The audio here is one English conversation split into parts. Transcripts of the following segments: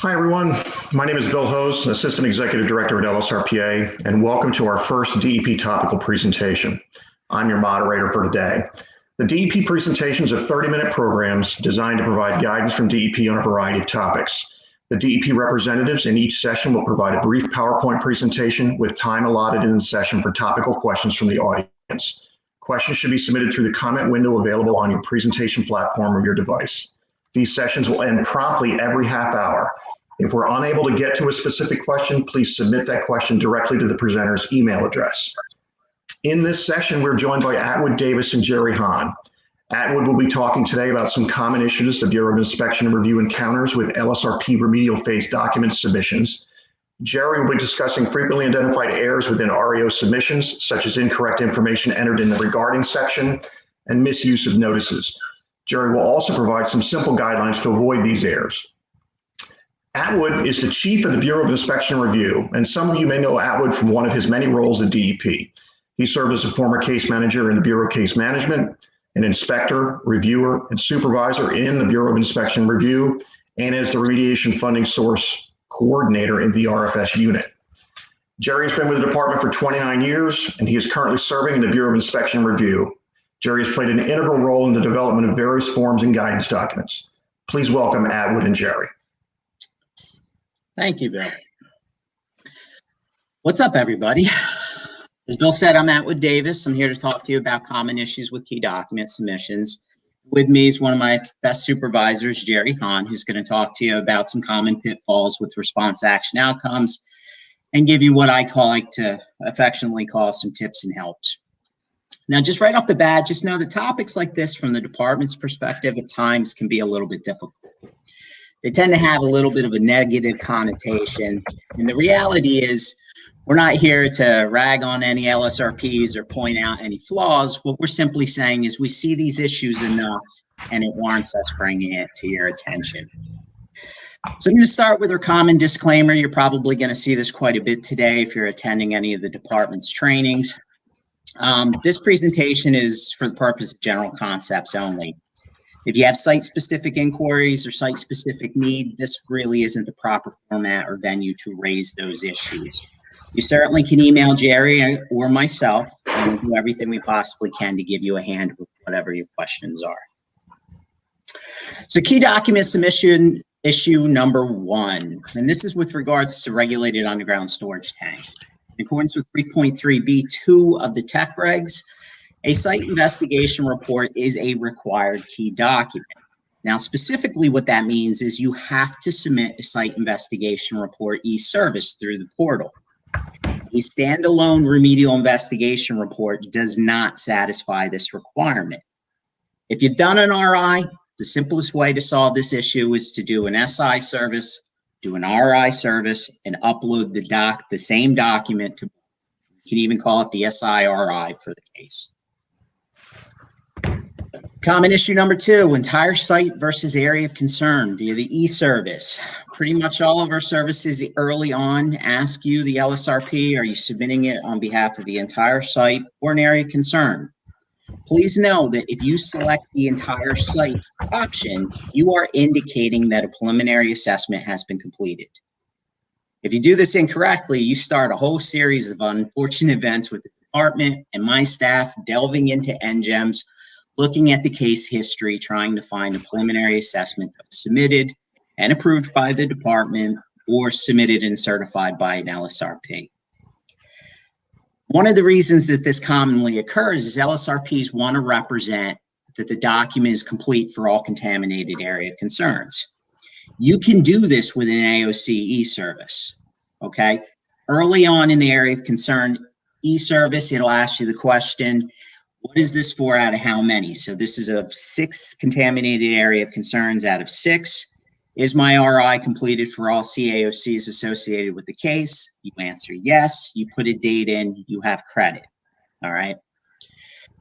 Hi, everyone. My name is Bill Hose, Assistant Executive Director at LSRPA, and welcome to our first DEP topical presentation. I'm your moderator for today. The DEP presentations are 30-minute programs designed to provide guidance from DEP on a variety of topics. The DEP representatives in each session will provide a brief PowerPoint presentation with time allotted in the session for topical questions from the audience. Questions should be submitted through the comment window available on your presentation platform of your device. These sessions will end promptly every half hour. If we're unable to get to a specific question, please submit that question directly to the presenter's email address. In this session, we're joined by Atwood, Davis, and Gerry Hahn. Atwood will be talking today about some common issues the Bureau of Inspection and Review encounters with LSRP remedial phase document submissions. Gerry will be discussing frequently identified errors within REO submissions, such as incorrect information entered in the regarding section and misuse of notices. Gerry will also provide some simple guidelines to avoid these errors. Atwood is the chief of the Bureau of Inspection and Review, and some of you may know Atwood from one of his many roles at DEP. He served as a former case manager in the Bureau of Case Management, an inspector, reviewer, and supervisor in the Bureau of Inspection and Review, and as the remediation funding source coordinator in the RFS unit. Gerry has been with the department for 29 years, and he is currently serving in the Bureau of Inspection and Review. Gerry has played an integral role in the development of various forms and guidance documents. Please welcome Atwood and Gerry. Thank you, Bill. What's up, everybody? As Bill said, I'm Atwood Davis. I'm here to talk to you about common issues with key document submissions. With me is one of my best supervisors, Gerry Hahn, who's going to talk to you about some common pitfalls with response action outcomes and give you what I like to affectionately call some tips and helps. Now, just right off the bat, just know that topics like this from the department's perspective at times can be a little bit difficult. They tend to have a little bit of a negative connotation. And the reality is we're not here to rag on any LSRPs or point out any flaws. What we're simply saying is we see these issues enough and it warrants us bringing it to your attention. So I'm going to start with our common disclaimer. You're probably going to see this quite a bit today if you're attending any of the department's trainings. This presentation is for the purpose of general concepts only. If you have site-specific inquiries or site-specific need, this really isn't the proper format or venue to raise those issues. You certainly can email Gerry or myself, and we'll do everything we possibly can to give you a hand with whatever your questions are. So key document submission issue number 1, and this is with regards to regulated underground storage tanks. In accordance with 3.3b2 of the tech regs, a site investigation report is a required key document. Now, specifically what that means is you have to submit a site investigation report e-service through the portal. A standalone remedial investigation report does not satisfy this requirement. If you've done an RI, the simplest way to solve this issue is to do an SI service, do an RI service, and upload the same document to, you can even call it the SI-RI for the case. Common issue number 2, entire site versus area of concern via the e-service. Pretty much all of our services early on ask you, the LSRP, are you submitting it on behalf of the entire site or an area of concern? Please know that if you select the entire site option, you are indicating that a preliminary assessment has been completed. If you do this incorrectly, you start a whole series of unfortunate events with the department and my staff delving into NGEMs, looking at the case history, trying to find a preliminary assessment that was submitted and approved by the department or submitted and certified by an LSRP. One of the reasons that this commonly occurs is LSRPs want to represent that the document is complete for all contaminated area of concerns. You can do this with an AOC e-service, okay? Early on in the area of concern e-service, it'll ask you the question, what is this for out of how many? So this is a 6 contaminated area of concerns out of 6. Is my RI completed for all CAOCs associated with the case? You answer yes, you put a date in, you have credit, all right?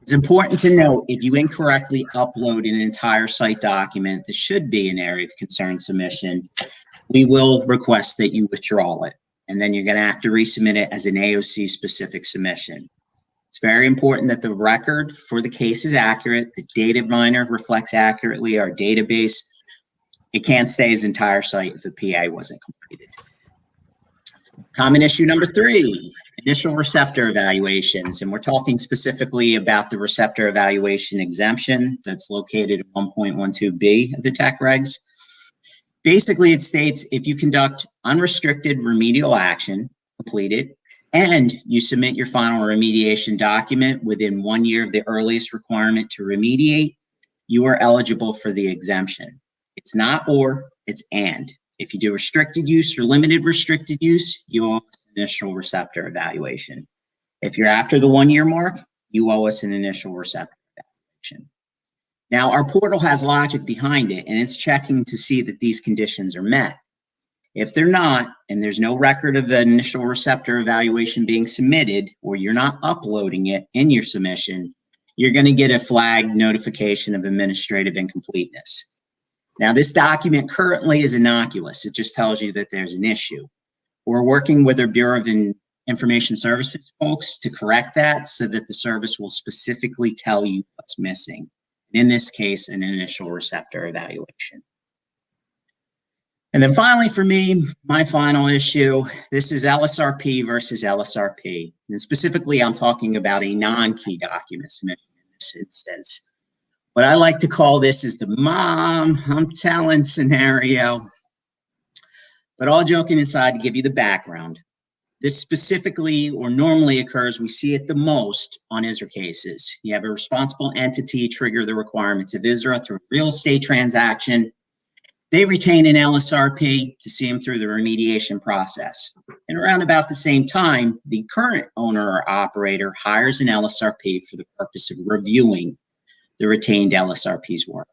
It's important to note if you incorrectly upload an entire site document that should be an area of concern submission, we will request that you withdraw it, and then you're gonna have to resubmit it as an AOC specific submission. It's very important that the record for the case is accurate, the data miner reflects accurately our database, It can't stay as entire site if the PA wasn't completed. Common issue number 3, initial receptor evaluations. And we're talking specifically about the receptor evaluation exemption that's located at 1.12b of the tech regs. Basically, it states if you conduct unrestricted remedial action, complete it, and you submit your final remediation document within 1 year of the earliest requirement to remediate, you are eligible for the exemption. It's not or, it's and. If you do restricted use or limited restricted use, you owe us an initial receptor evaluation. If you're after the 1 year mark, you owe us an initial receptor evaluation. Now, our portal has logic behind it, and it's checking to see that these conditions are met. If they're not, and there's no record of the initial receptor evaluation being submitted, or you're not uploading it in your submission, you're going to get a flagged notification of administrative incompleteness. Now, this document currently is innocuous. It just tells you that there's an issue. We're working with our Bureau of Information Services folks to correct that so that the service will specifically tell you what's missing. In this case, an initial receptor evaluation. And then finally, for me, my final issue, this is LSRP versus LSRP. And specifically, I'm talking about a non-key document submission in this instance. What I like to call this is the mom I'm telling scenario. But all joking aside, to give you the background, this specifically or normally occurs, we see it the most on ISRA cases. You have a responsible entity trigger the requirements of ISRA through a real estate transaction. They retain an LSRP to see them through the remediation process. And around about the same time, the current owner or operator hires an LSRP for the purpose of reviewing the retained LSRP's work.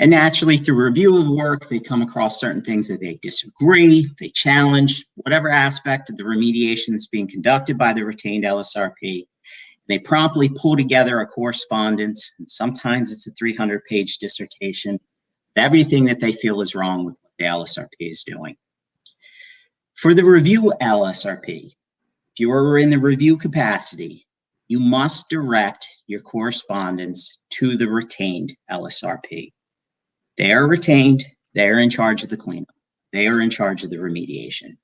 And naturally, through review of the work, they come across certain things that they disagree, they challenge, whatever aspect of the remediation that's being conducted by the retained LSRP. They promptly pull together a correspondence, and sometimes it's a 300-page dissertation of everything that they feel is wrong with what the LSRP is doing. For the review LSRP, if you are in the review capacity, you must direct your correspondence to the retained LSRP. They are retained, they are in charge of the cleanup, they are in charge of the remediation.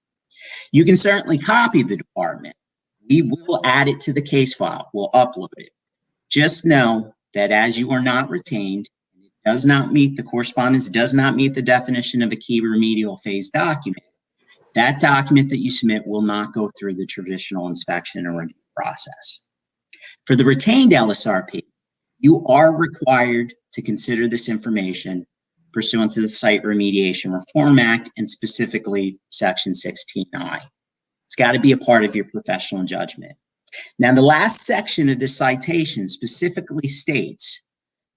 You can certainly copy the department. We will add it to the case file, we'll upload it. Just know that as you are not retained, it does not meet, the correspondence does not meet the definition of a key remedial phase document. That document that you submit will not go through the traditional inspection or review process. For the retained LSRP, you are required to consider this information pursuant to the Site Remediation Reform Act and specifically Section 16I. It's got to be a part of your professional judgment. Now, the last section of this citation specifically states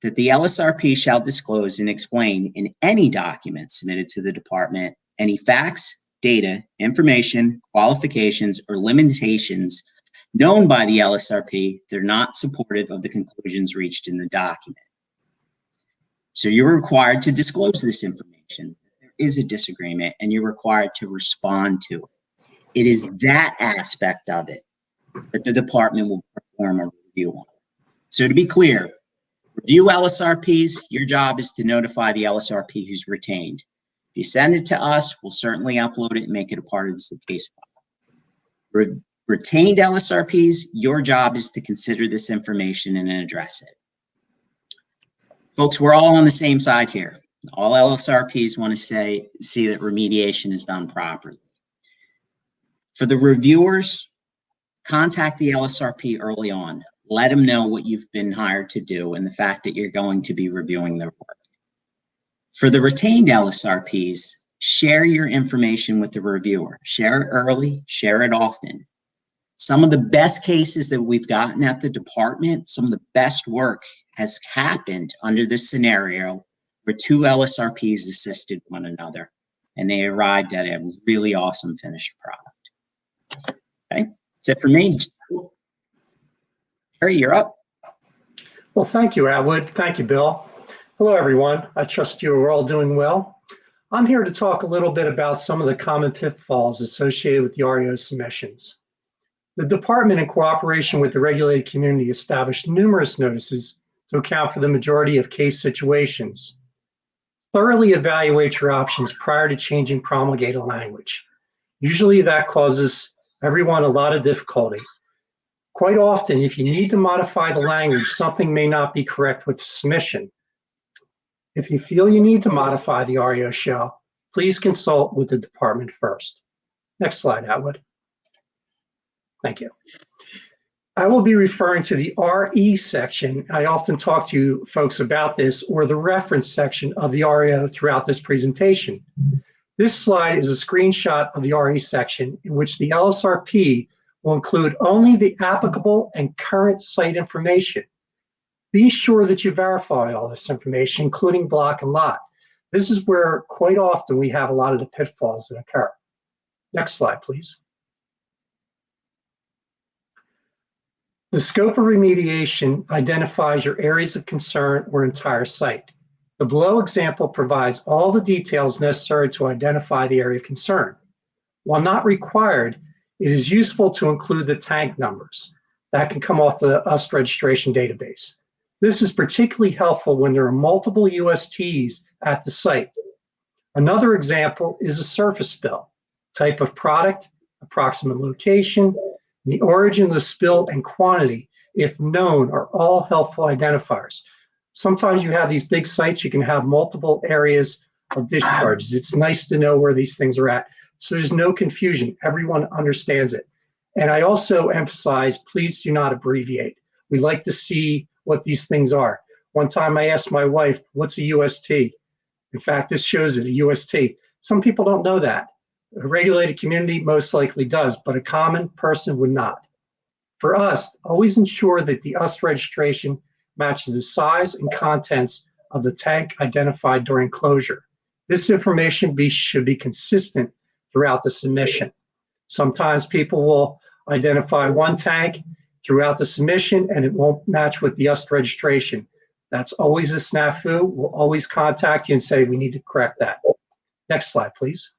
that the LSRP shall disclose and explain in any document submitted to the department any facts, data, information, qualifications, or limitations known by the LSRP that are not supportive of the conclusions reached in the document. So you're required to disclose this information. There is a disagreement, and you're required to respond to it. It is that aspect of it that the department will perform a review on. So to be clear, review LSRPs, your job is to notify the LSRP who's retained. If you send it to us, we'll certainly upload it and make it a part of the case file. Retained LSRPs, your job is to consider this information and address it. Folks, we're all on the same side here. All LSRPs want to see that remediation is done properly. For the reviewers, contact the LSRP early on. Let them know what you've been hired to do and the fact that you're going to be reviewing their work. For the retained LSRPs, share your information with the reviewer. Share it early, share it often. Some of the best cases that we've gotten at the department, some of the best work has happened under this scenario where two LSRPs assisted one another and they arrived at a really awesome finished product. Okay, that's it for me. Gerry, you're up. Well, thank you, Atwood. Thank you, Bill. Hello, everyone. I trust you are all doing well. I'm here to talk a little bit about some of the common pitfalls associated with the REO submissions. The department, in cooperation with the regulated community, established numerous notices to account for the majority of case situations. Thoroughly evaluate your options prior to changing promulgated language. Usually that causes everyone a lot of difficulty. Quite often, if you need to modify the language, something may not be correct with the submission. If you feel you need to modify the REO shell, please consult with the department first. Next slide, Atwood. Thank you. I will be referring to the RE section. I often talk to you folks about this, or the reference section of the REO throughout this presentation. This slide is a screenshot of the RE section in which the LSRP will include only the applicable and current site information. Be sure that you verify all this information, including block and lot. This is where quite often we have a lot of the pitfalls that occur. Next slide, please. The scope of remediation identifies your areas of concern or entire site. The below example provides all the details necessary to identify the area of concern. While not required, it is useful to include the tank numbers that can come off the UST registration database. This is particularly helpful when there are multiple USTs at the site. Another example is a surface spill. Type of product, approximate location, the origin of the spill, and quantity, if known, are all helpful identifiers. Sometimes you have these big sites, you can have multiple areas of discharges. It's nice to know where these things are at. So there's no confusion. Everyone understands it. And I also emphasize, please do not abbreviate. We like to see what these things are. One time I asked my wife, what's a UST? In fact, this shows it, a UST. Some people don't know that. A regulated community most likely does, but a common person would not. For us, always ensure that the UST registration matches the size and contents of the tank identified during closure. This information should be consistent throughout the submission. Sometimes people will identify one tank throughout the submission and it won't match with the UST registration. That's always a snafu. We'll always contact you and say we need to correct that. Next slide, please.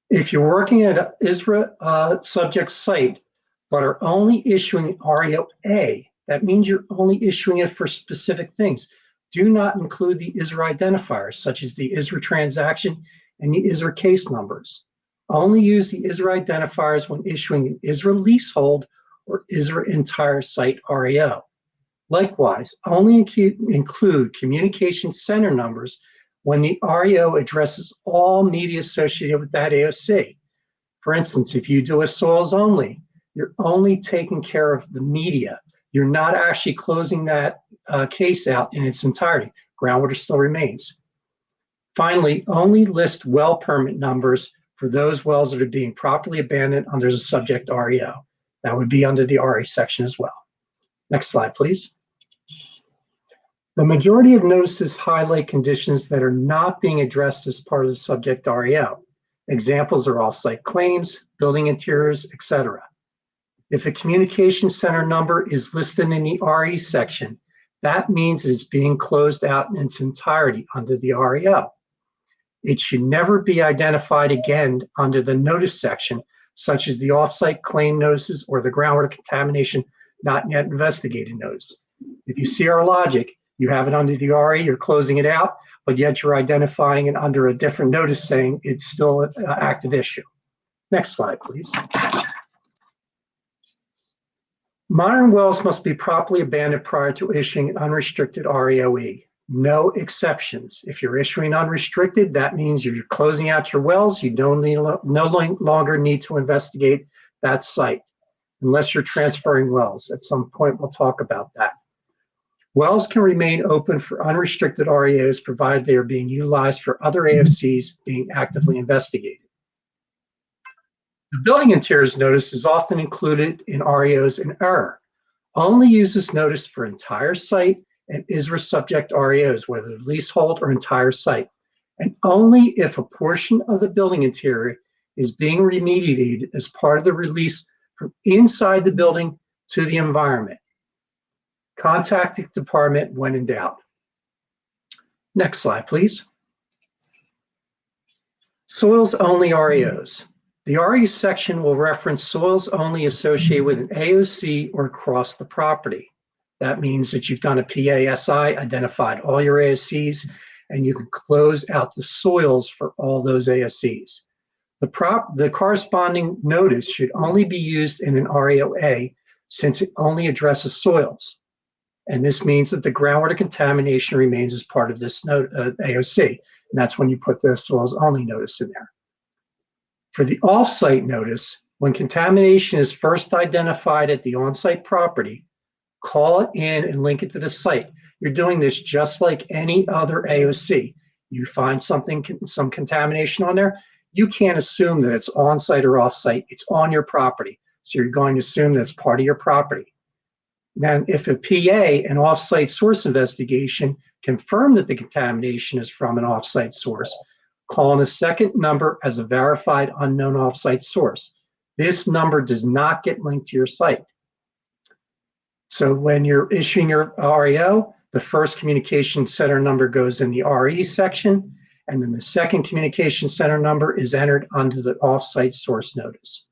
If you're working at an ISRA subject site, but are only issuing REO-A, that means you're only issuing it for specific things. Do not include the ISRA identifiers, such as the ISRA transaction and the ISRA case numbers. Only use the ISRA identifiers when issuing an ISRA leasehold or ISRA entire site REO. Likewise, only include communication center numbers when the REO addresses all media associated with that AOC. For instance, if you do a soils only, you're only taking care of the media. You're not actually closing that case out in its entirety. Groundwater still remains. Finally, only list well permit numbers for those wells that are being properly abandoned under the subject REO. That would be under the RE section as well. Next slide, please. The majority of notices highlight conditions that are not being addressed as part of the subject REO. Examples are off-site claims, building interiors, etc. If a communication center number is listed in the RE section, that means it's being closed out in its entirety under the REO. It should never be identified again under the notice section, such as the off-site claim notices or the groundwater contamination not yet investigated notice. If you see our logic, you have it under the RE, you're closing it out, but yet you're identifying it under a different notice saying it's still an active issue. Next slide, please. Modern wells must be properly abandoned prior to issuing an unrestricted REOE. No exceptions. If you're issuing unrestricted, that means you're closing out your wells. You don't no longer need to investigate that site unless you're transferring wells. At some point, we'll talk about that. Wells can remain open for unrestricted REOs provided they are being utilized for other AOCs being actively investigated. The building interiors notice is often included in REOs in error. Only use this notice for entire site and ISRA subject REOs, whether leasehold or entire site, and only if a portion of the building interior is being remediated as part of the release from inside the building to the environment. Contact the department when in doubt. Next slide, please. Soils only REOs. The RE section will reference soils only associated with an AOC or across the property. That means that you've done a PASI, identified all your AOCs, and you can close out the soils for all those AOCs. The corresponding notice should only be used in an REOA since it only addresses soils. And this means that the groundwater contamination remains as part of this AOC. And that's when you put the soils only notice in there. For the off-site notice, when contamination is first identified at the on-site property, call it in and link it to the site. You're doing this just like any other AOC. You find some contamination on there, you can't assume that it's on-site or off-site. It's on your property. So you're going to assume that it's part of your property. Then if a PA, an off-site source investigation, confirm that the contamination is from an off-site source, call in a second number as a verified unknown off-site source. This number does not get linked to your site. So when you're issuing your REO, the first communication center number goes in the RE section, and then the second communication center number is entered under the off-site source notice.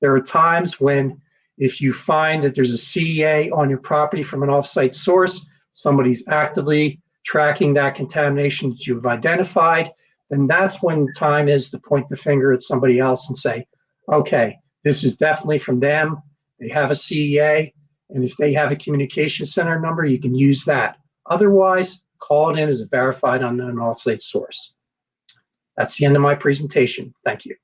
There are times when if you find that there's a CEA on your property from an off-site source, somebody's actively tracking that contamination that you've identified, then that's when the time is to point the finger at somebody else and say, okay, this is definitely from them. They have a CEA, and if they have a communication center number, you can use that. Otherwise, call it in as a verified unknown off-site source. That's the end of my presentation. Thank you.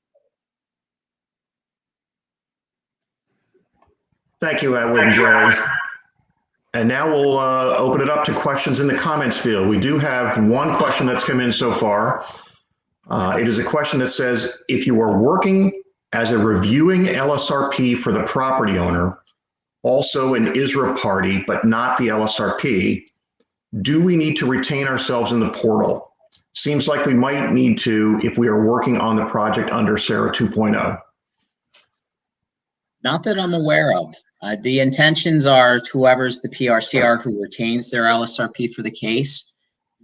Thank you, Atwood and Gerry. And now we'll open it up to questions in the comments field. We do have one question that's come in so far. It is a question that says, if you are working as a reviewing LSRP for the property owner, also an ISRA party, but not the LSRP, do we need to retain ourselves in the portal? Seems like we might need to if we are working on the project under SARA 2.0. Not that I'm aware of. The intentions are whoever's the PRCR who retains their LSRP for the case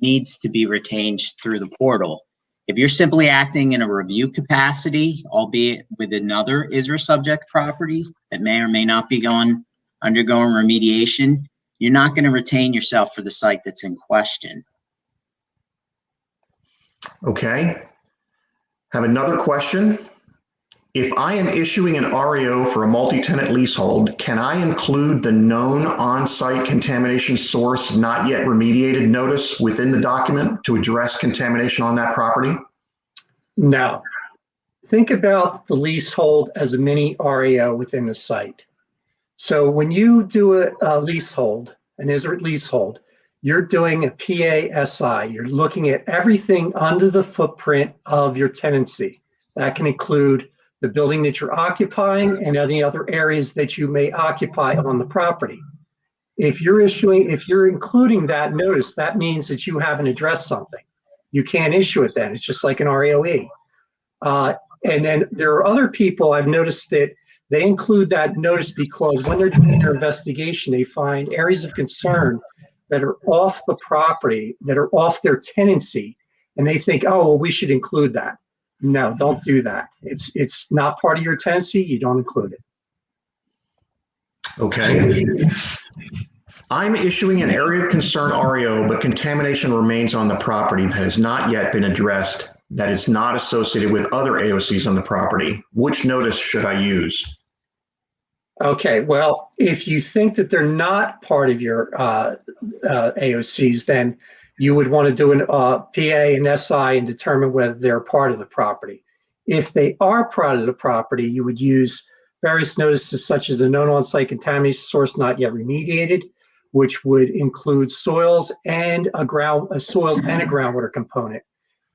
needs to be retained through the portal. If you're simply acting in a review capacity, albeit with another ISRA subject property that may or may not be undergoing remediation, you're not going to retain yourself for the site that's in question. Okay. Have another question. If I am issuing an REO for a multi-tenant leasehold, can I include the known on-site contamination source not yet remediated notice within the document to address contamination on that property? No. Think about the leasehold as a mini REO within the site. So when you do a leasehold, an ISRA leasehold, you're doing a PASI. You're looking at everything under the footprint of your tenancy. That can include the building that you're occupying and any other areas that you may occupy on the property. If you're including that notice, that means that you haven't addressed something. You can't issue it then. It's just like an REOE. And then there are other people I've noticed that they include that notice because when they're doing their investigation, they find areas of concern that are off the property, that are off their tenancy, and they think, oh, well, we should include that. No, don't do that. It's not part of your tenancy. You don't include it. Okay. I'm issuing an area of concern REO, but contamination remains on the property that has not yet been addressed, that is not associated with other AOCs on the property. Which notice should I use? Okay, well, if you think that they're not part of your AOCs, then you would want to do an PA and SI and determine whether they're part of the property. If they are part of the property, you would use various notices such as the known on-site contamination source not yet remediated, which would include soils and a groundwater component.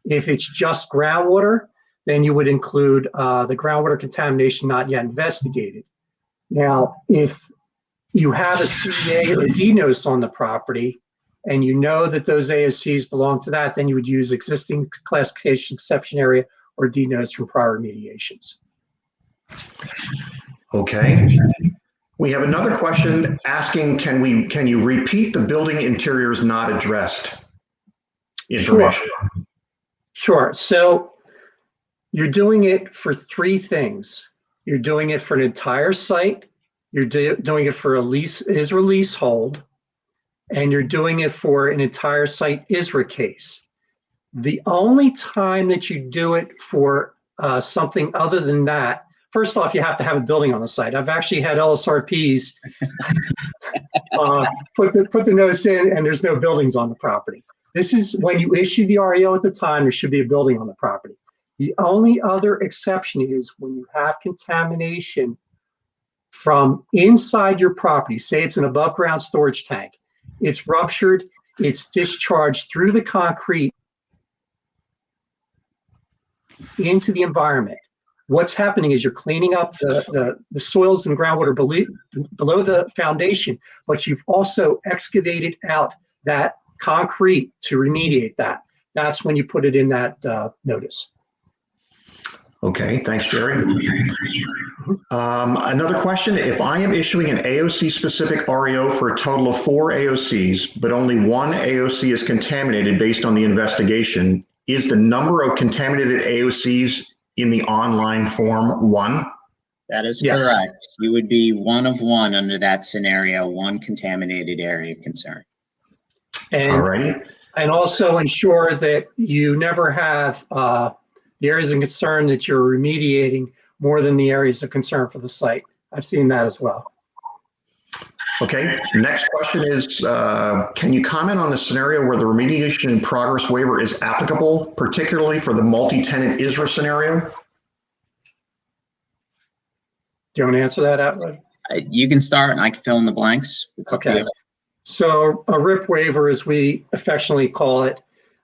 If it's just groundwater, then you would include the groundwater contamination not yet investigated. Now, if you have a CEA or D notice on the property, and you know that those AOCs belong to that, then you would use existing classification exception area or D notice from prior remediations. Okay. We have another question asking, can you repeat the building interiors not addressed information? Sure. So you're doing it for three things. You're doing it for an entire site. You're doing it for a ISRA leasehold, and you're doing it for an entire site ISRA case. The only time that you do it for something other than that, first off, you have to have a building on the site. I've actually had LSRPs put the notice in and there's no buildings on the property. This is when you issue the REO at the time, there should be a building on the property. The only other exception is when you have contamination from inside your property. Say it's an above ground storage tank. It's ruptured, it's discharged through the concrete into the environment. What's happening is you're cleaning up the soils and groundwater below the foundation, but you've also excavated out that concrete to remediate that. That's when you put it in that notice. Okay, thanks, Gerry. Another question, if I am issuing an AOC-specific REO for a total of 4 AOCs, but only 1 AOC is contaminated based on the investigation, is the number of contaminated AOCs in the online form 1? That is Yes. correct. You would be 1 of 1 under that scenario, 1 contaminated area of concern. And also ensure that you never have the areas of concern that you're remediating more than the areas of concern for the site. I've seen that as well. Okay, next question is, can you comment on the scenario where the remediation in progress waiver is applicable, particularly for the multi-tenant ISRA scenario? Do you want to answer that, Atwood? You can start and I can fill in the blanks. It's up to Okay. you. So a RIP waiver, as we affectionately call it,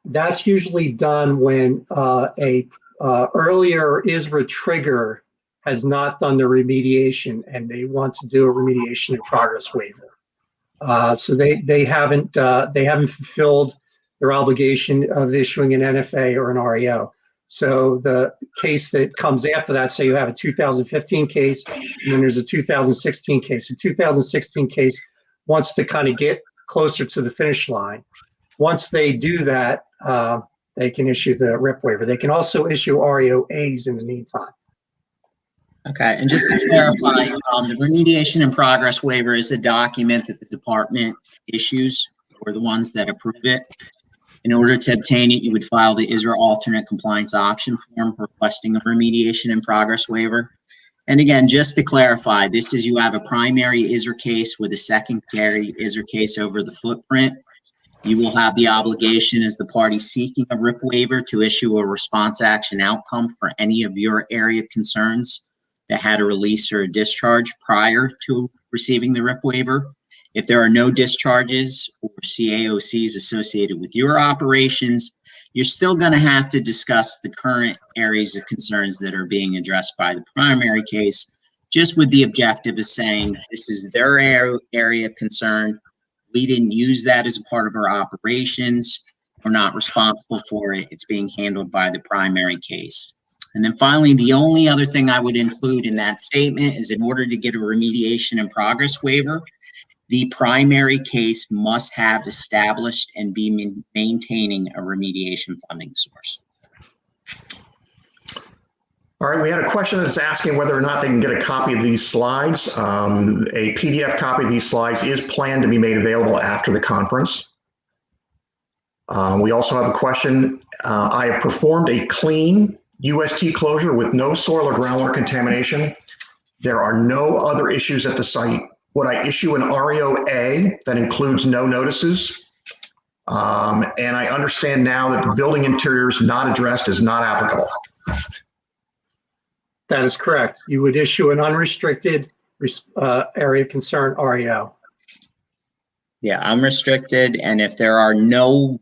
that's usually done when a earlier ISRA trigger has not done the remediation and they want to do a remediation in progress waiver. So they haven't fulfilled their obligation of issuing an NFA or an REO. So the case that comes after that, say you have a 2015 case and then there's a 2016 case. The 2016 case wants to kind of get closer to the finish line. Once they do that, they can issue the RIP waiver. They can also issue REOAs in the meantime. Okay, and just to clarify, the remediation in progress waiver is a document that the department issues for the ones that approve it. In order to obtain it, you would file the ISRA alternate compliance option form requesting a remediation in progress waiver. And again, just to clarify, this is you have a primary ISRA case with a secondary ISRA case over the footprint. You will have the obligation as the party seeking a RIP waiver to issue a response action outcome for any of your area of concerns that had a release or a discharge prior to receiving the RIP waiver. If there are no discharges or CAOCs associated with your operations, you're still going to have to discuss the current areas of concerns that are being addressed by the primary case, just with the objective of saying this is their area of concern. We didn't use that as a part of our operations. We're not responsible for it. It's being handled by the primary case. And then finally, the only other thing I would include in that statement is in order to get a remediation in progress waiver, the primary case must have established and be maintaining a remediation funding source. All right, we had a question that's asking whether or not they can get a copy of these slides. A PDF copy of these slides is planned to be made available after the conference. We also have a question. I have performed a clean UST closure with no soil or groundwater contamination. There are no other issues at the site. Would I issue an REOA that includes no notices? And I understand now that the building interiors not addressed is not applicable. That is correct. You would issue an unrestricted area of concern REO. Yeah, unrestricted. And if there are no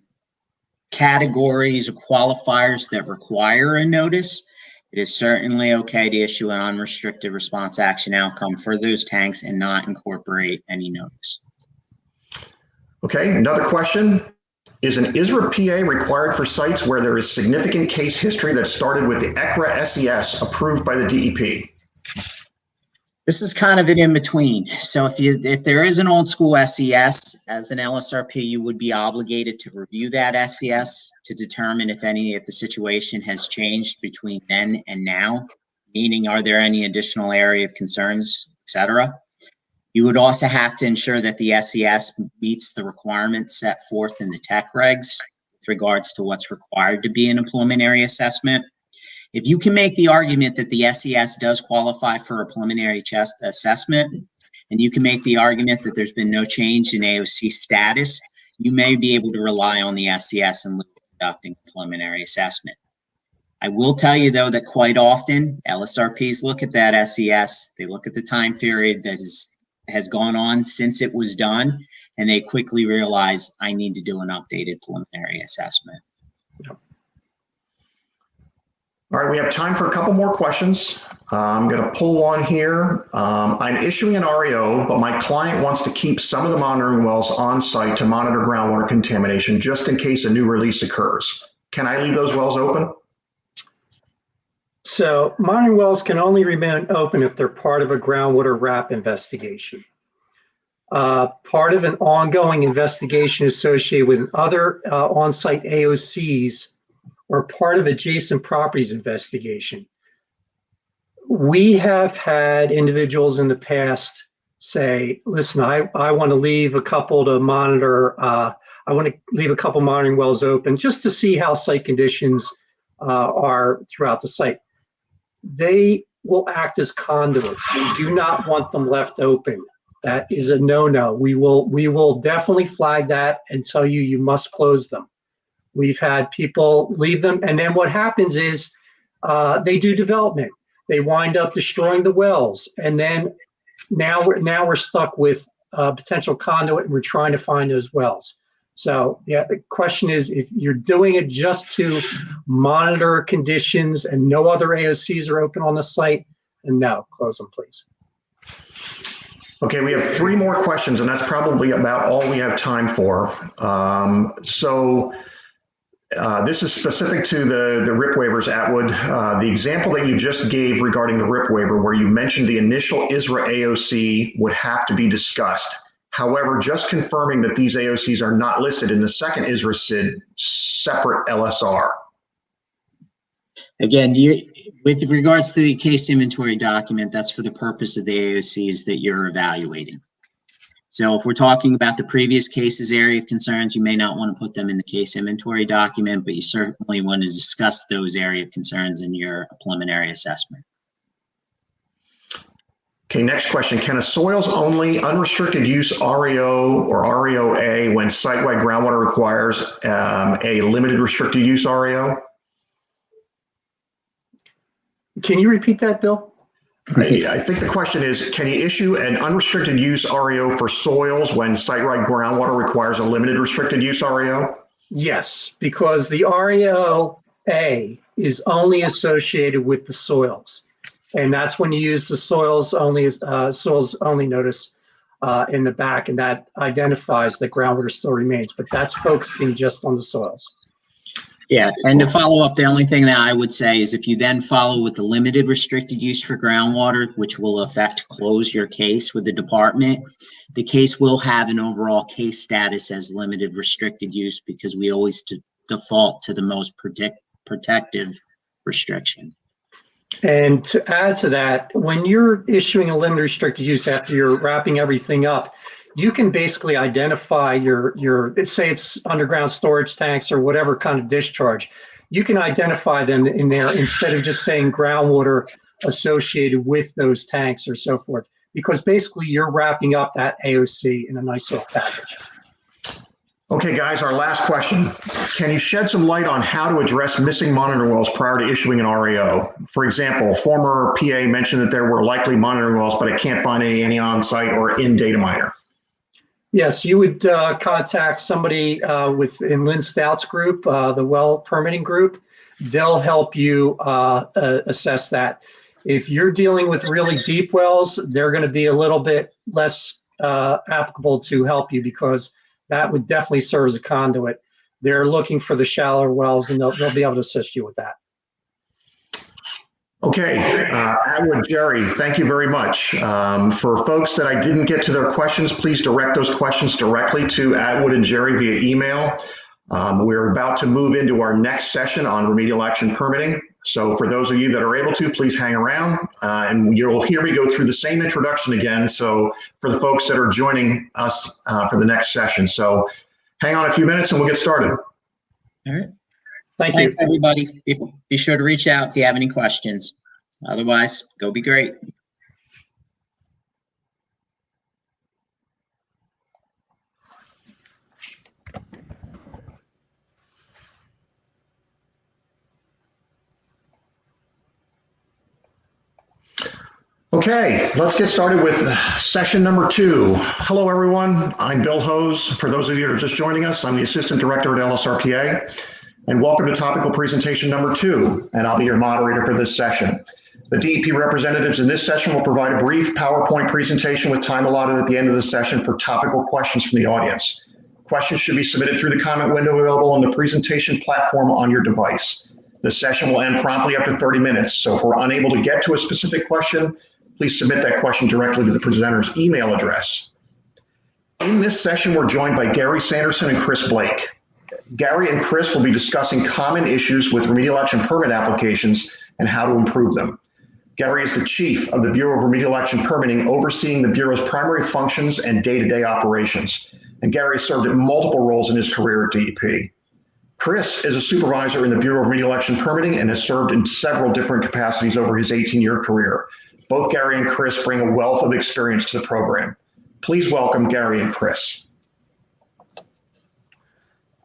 categories or qualifiers that require a notice, it is certainly okay to issue an unrestricted response action outcome for those tanks and not incorporate any notice. Okay, another question. Is an ISRA PA required for sites where there is significant case history that started with the ECRA SES approved by the DEP? This is kind of an in-between. So if there is an old school SES, as an LSRP, you would be obligated to review that SES to determine if any of the situation has changed between then and now, meaning are there any additional area of concerns, et cetera. You would also have to ensure that the SES meets the requirements set forth in the tech regs with regards to what's required to be in a preliminary assessment. If you can make the argument that the SES does qualify for a preliminary assessment, and you can make the argument that there's been no change in AOC status, you may be able to rely on the SES in conducting a preliminary assessment. I will tell you, though, that quite often LSRPs look at that SES, they look at the time period that has gone on since it was done, and they quickly realize I need to do an updated preliminary assessment. All right, we have time for a couple more questions. I'm going to pull one here. I'm issuing an REO, but my client wants to keep some of the monitoring wells on site to monitor groundwater contamination just in case a new release occurs. Can I leave those wells open? So monitoring wells can only remain open if they're part of a groundwater RAP investigation. Part of an ongoing investigation associated with other on-site AOCs or part of adjacent properties investigation. We have had individuals in the past say, listen, I want to leave a couple to monitor, I want to leave a couple monitoring wells open just to see how site conditions are throughout the site. They will act as conduits. We do not want them left open. That is a no-no. We will definitely flag that and tell you you must close them. We've had people leave them, and then what happens is they do development. They wind up destroying the wells, and then now we're stuck with potential conduit, and we're trying to find those wells. So yeah, the question is, if you're doing it just to monitor conditions and no other AOCs are open on the site, then no, close them, please. Okay, we have 3 more questions, and that's probably about all we have time for. This is specific to the RIP waivers, Atwood. The example that you just gave regarding the RIP waiver, where you mentioned the initial ISRA AOC would have to be discussed. However, just confirming that these AOCs are not listed in the second ISRA SID separate LSR. Again, with regards to the case inventory document, that's for the purpose of the AOCs that you're evaluating. So if we're talking about the previous cases area of concerns, you may not want to put them in the case inventory document, but you certainly want to discuss those area of concerns in your preliminary assessment. Okay, next question. Can a soils only unrestricted use REO or REOA when site-wide groundwater requires a limited restricted use REO? Can you repeat that, Bill? I think the question is, can you issue an unrestricted use REO for soils when site-wide groundwater requires a limited restricted use REO? Yes, because the REOA is only associated with the soils. And that's when you use the soils only notice in the back, and that identifies that groundwater still remains, but that's focusing just on the soils. Yeah, and to follow up, the only thing that I would say is if you then follow with the limited restricted use for groundwater, which will affect close your case with the department, the case will have an overall case status as limited restricted use because we always default to the most protective restriction. And to add to that, when you're issuing a limited restricted use after you're wrapping everything up, you can basically identify your say it's underground storage tanks or whatever kind of discharge. You can identify them in there instead of just saying groundwater associated with those tanks or so forth, because basically you're wrapping up that AOC in a nice little package. Okay, guys, our last question. Can you shed some light on how to address missing monitoring wells prior to issuing an REO? For example, former PA mentioned that there were likely monitoring wells, but I can't find any on-site or in data miner. Yes, you would contact somebody in Lynn Stout's group, the well permitting group. They'll help you assess that. If you're dealing with really deep wells, they're going to be a little bit less applicable to help you because that would definitely serve as a conduit. They're looking for the shallower wells, and they'll be able to assist you with that. Okay, Atwood, Gerry, thank you very much. For folks that I didn't get to their questions, please direct those questions directly to Atwood and Gerry via email. We're about to move into our next session on remedial action permitting. So for those of you that are able to, please hang around and you'll hear me go through the same introduction again. So for the folks that are joining us for the next session. So hang on a few minutes and we'll get started. All right. Thank Thanks, you. everybody. Be sure to reach out if you have any questions. Otherwise, go be great. Okay, let's get started with session number 2. Hello, everyone. I'm Bill Hose. For those of you that are just joining us, I'm the Assistant Director at LSRPA, and welcome to topical presentation number 2, and I'll be your moderator for this session. The DEP representatives in this session will provide a brief PowerPoint presentation with time allotted at the end of the session for topical questions from the audience. Questions should be submitted through the comment window available on the presentation platform on your device. The session will end promptly after 30 minutes, so if we're unable to get to a specific question, please submit that question directly to the presenter's email address. In this session, we're joined by Gerry, Sanderson, and Chris Blake. Gerry and Chris will be discussing common issues with remedial action permit applications and how to improve them. Gerry is the chief of the Bureau of Remedial Action Permitting, overseeing the Bureau's primary functions and day-to-day operations. And Gerry served in multiple roles in his career at DEP. Chris is a supervisor in the Bureau of Remedial Action Permitting and has served in several different capacities over his 18-year career. Both Gerry and Chris bring a wealth of experience to the program. Please welcome Gerry and Chris.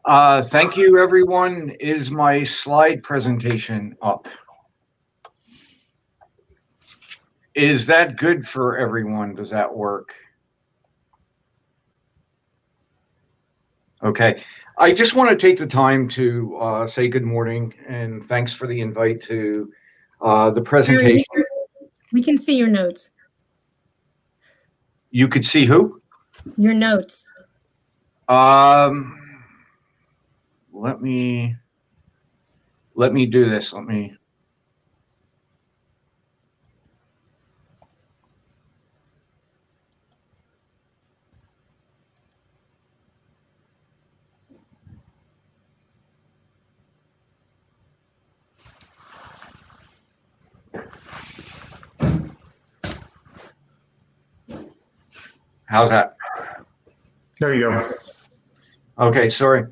Thank you, everyone. Is my slide presentation up? Is that good for everyone? Does that work? Okay. I just want to take the time to say good morning and thanks for the invite to the presentation. We can see your notes. You could see who? Your notes. Let me do this. How's that? There you go. Okay, sorry.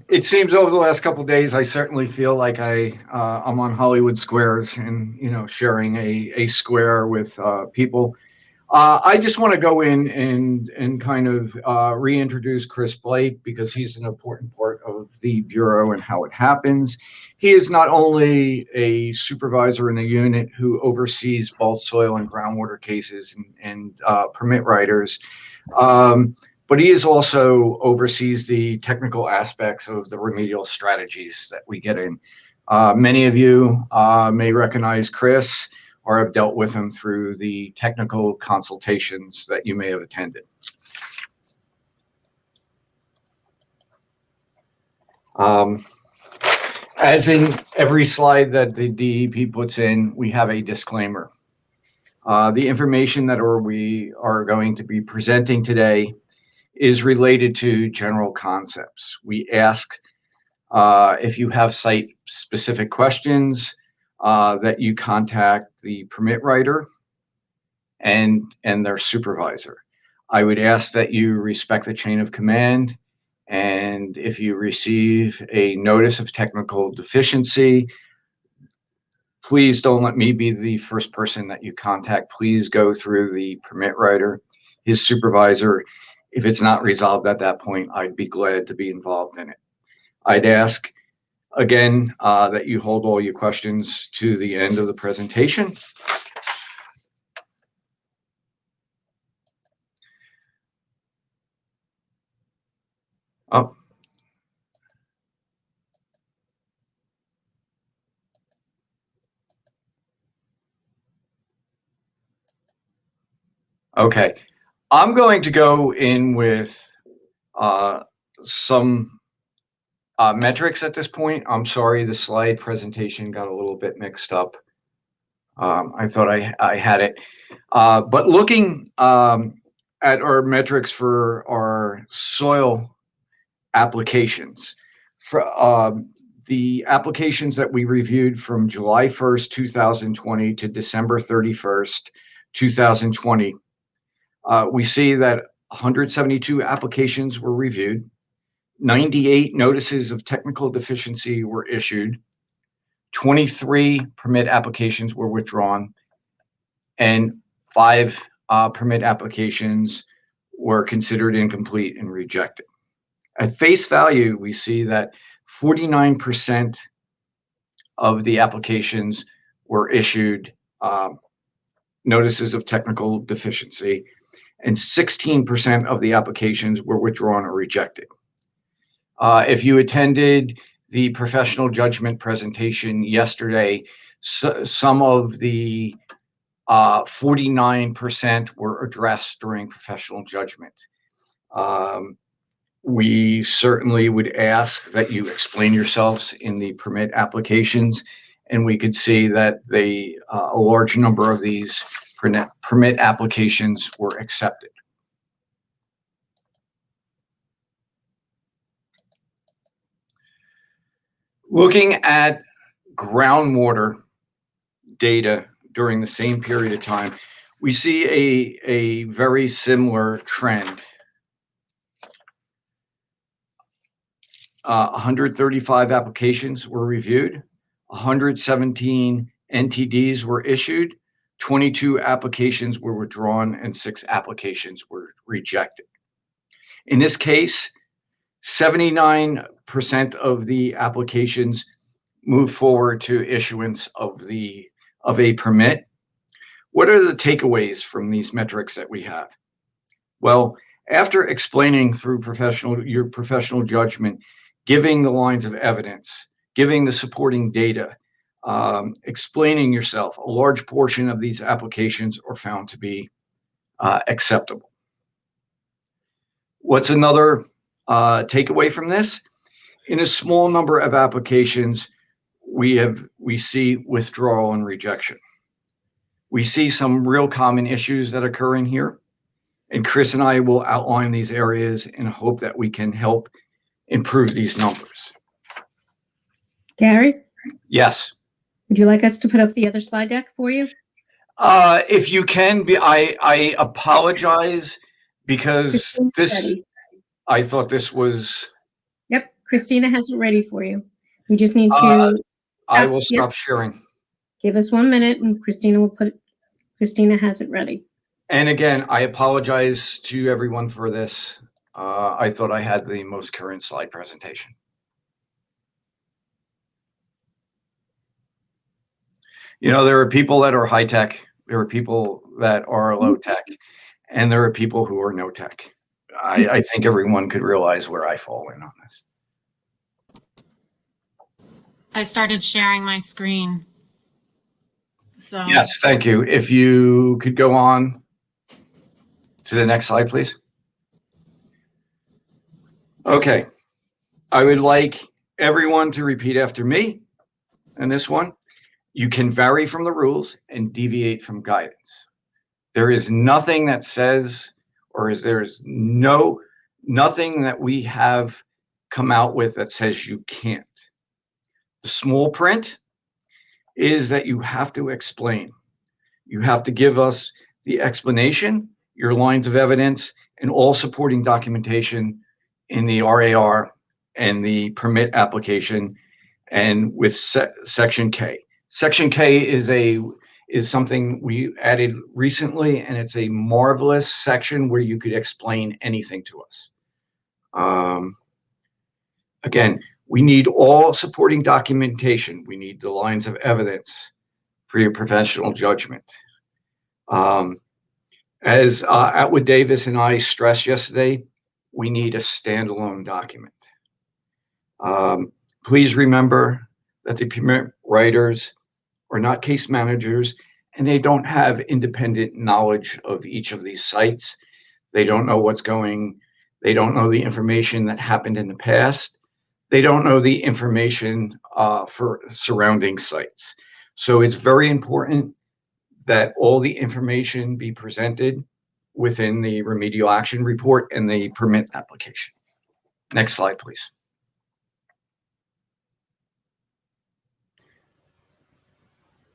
It seems over the last couple of days, I certainly feel like I'm on Hollywood Squares and, sharing a square with people. I just want to go in and kind of reintroduce Chris Blake because he's an important part of the Bureau and how it happens. He is not only a supervisor in the unit who oversees both soil and groundwater cases and permit writers, but he is also oversees the technical aspects of the remedial strategies that we get in. Many of you may recognize Chris or have dealt with him through the technical consultations that you may have attended. As in every slide that the DEP puts in, we have a disclaimer. The information that we are going to be presenting today is related to general concepts. We ask if you have site-specific questions that you contact the permit writer and their supervisor. I would ask that you respect the chain of command, and if you receive a notice of technical deficiency, please don't let me be the first person that you contact. Please go through the permit writer, his supervisor. If it's not resolved at that point, I'd be glad to be involved in it. I'd ask again that you hold all your questions to the end of the presentation. Oh. Okay, I'm going to go in with some metrics at this point. I'm sorry, the slide presentation got a little bit mixed up. I thought I had it. But looking at our metrics for our soil applications, the applications that we reviewed from July 1st, 2020 to December 31st, 2020, we see that 172 applications were reviewed, 98 notices of technical deficiency were issued, 23 permit applications were withdrawn, and 5 permit applications were considered incomplete and rejected. At face value, we see that 49% of the applications were issued notices of technical deficiency, and 16% of the applications were withdrawn or rejected. If you attended the professional judgment presentation yesterday, some of the 49% were addressed during professional judgment. We certainly would ask that you explain yourselves in the permit applications, and we could see that a large number of these permit applications were accepted. Looking at groundwater data during the same period of time, we see a very similar trend. 135 applications were reviewed, 117 NTDs were issued, 22 applications were withdrawn, and 6 applications were rejected. In this case, 79% of the applications moved forward to issuance of a permit. What are the takeaways from these metrics that we have? Well, after explaining through your professional judgment, giving the lines of evidence, giving the supporting data, explaining yourself, a large portion of these applications are found to be acceptable. What's another takeaway from this? In a small number of applications, we see withdrawal and rejection. We see some real common issues that occur in here, and Chris and I will outline these areas in hope that we can help improve these numbers. Gary, Yes. would you like us to put up the other slide deck for you? If you can, I apologize because Christina's ready. I thought this was. Yep, Christina has it ready for you. We just need to. I will stop sharing. Give us 1 minute and Christina has it ready. And again, I apologize to everyone for this. I thought I had the most current slide presentation. You know, there are people that are high tech, there are people that are low tech, and there are people who are no tech. I think everyone could realize where I fall in on this. I started sharing my screen. So Yes, thank you. If you could go on to the next slide, please. Okay. I would like everyone to repeat after me. And this one, you can vary from the rules and deviate from guidance. There is nothing that says, there's nothing that we have come out with that says you can't. The small print is that you have to explain. You have to give us the explanation, your lines of evidence, and all supporting documentation in the RAR and the permit application, and with section K. Section K is something we added recently, and it's a marvelous section where you could explain anything to us. Again, we need all supporting documentation. We need the lines of evidence for your professional judgment. As Atwood Davis and I stressed yesterday, we need a standalone document. Please remember that the permit writers are not case managers, and they don't have independent knowledge of each of these sites. They don't know they don't know the information that happened in the past. They don't know the information for surrounding sites. So it's very important that all the information be presented within the remedial action report and the permit application. Next slide, please.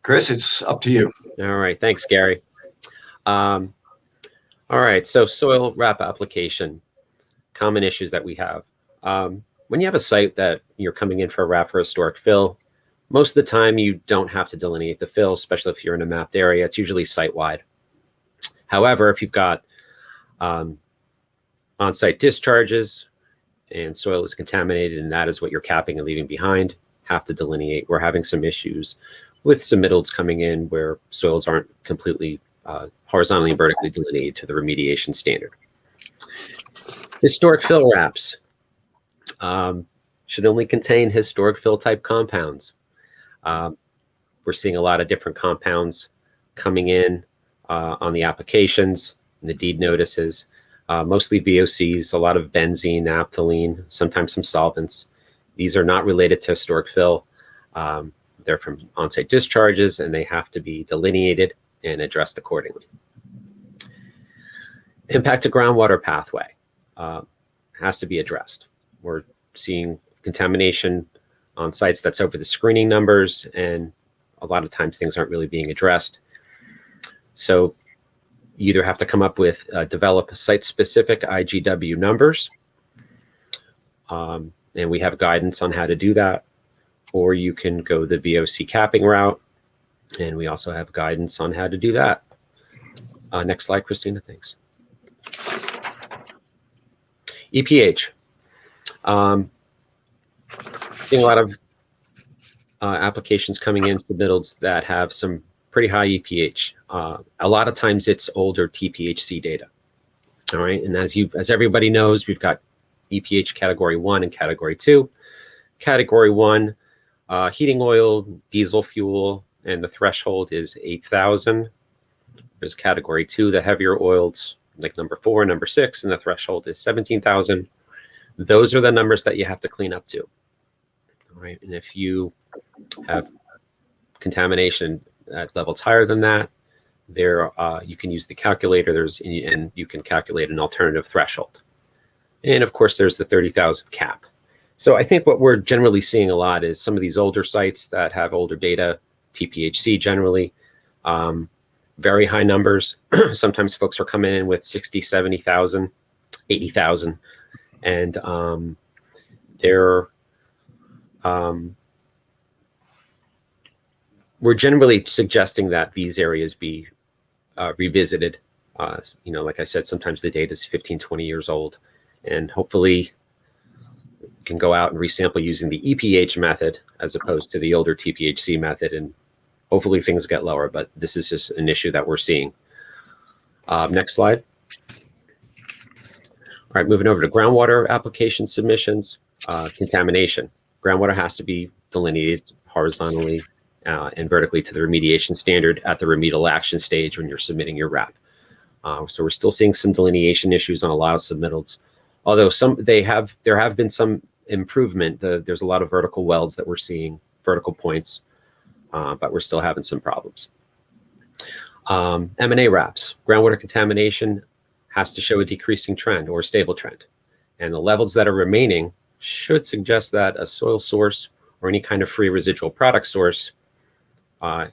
Chris, it's up to you. All right, thanks, Gerry. All right, so soil wrap application, common issues that we have. When you have a site that you're coming in for a wrap for historic fill, most of the time you don't have to delineate the fill, especially if you're in a mapped area. It's usually site-wide. However, if you've got on-site discharges and soil is contaminated and that is what you're capping and leaving behind, have to delineate. We're having some issues with submittals coming in where soils aren't completely horizontally and vertically delineated to the remediation standard. Historic fill wraps should only contain historic fill type compounds. We're seeing a lot of different compounds coming in on the applications and the deed notices, mostly VOCs, a lot of benzene, naphthalene, sometimes some solvents. These are not related to historic fill. They're from on-site discharges and they have to be delineated and addressed accordingly. Impact to groundwater pathway has to be addressed. We're seeing contamination on sites that's over the screening numbers, and a lot of times things aren't really being addressed. So you either have to come up with, develop site-specific IGW numbers, and we have guidance on how to do that, or you can go the VOC capping route, and we also have guidance on how to do that. Next slide, Christina, thanks. EPH. Seeing a lot of applications coming in, submittals that have some pretty high EPH. A lot of times it's older TPHC data. All right, and as everybody knows, we've got EPH category 1 and category 2. Category 1, heating oil, diesel fuel, and the threshold is 8,000. There's category 2, the heavier oils, like number 4, number 6, and the threshold is 17,000. Those are the numbers that you have to clean up to. All right, and if you have contamination at levels higher than that, you can use the calculator. And you can calculate an alternative threshold. And of course, there's the 30,000 cap. So I think what we're generally seeing a lot is some of these older sites that have older data, TPHC generally, very high numbers. Sometimes folks are coming in with 60, 70,000, 80,000, and we're generally suggesting that these areas be revisited. Like I said, sometimes the data is 15, 20 years old, and hopefully we can go out and resample using the EPH method as opposed to the older TPHC method, and hopefully things get lower, but this is just an issue that we're seeing. Next slide. All right, moving over to groundwater application submissions, contamination. Groundwater has to be delineated horizontally and vertically to the remediation standard at the remedial action stage when you're submitting your RAP. So we're still seeing some delineation issues on a lot of submittals, although there have been some improvement. There's a lot of vertical welds that we're seeing, vertical points, but we're still having some problems. M&A RAPs, groundwater contamination has to show a decreasing trend or a stable trend. And the levels that are remaining should suggest that a soil source or any kind of free residual product source has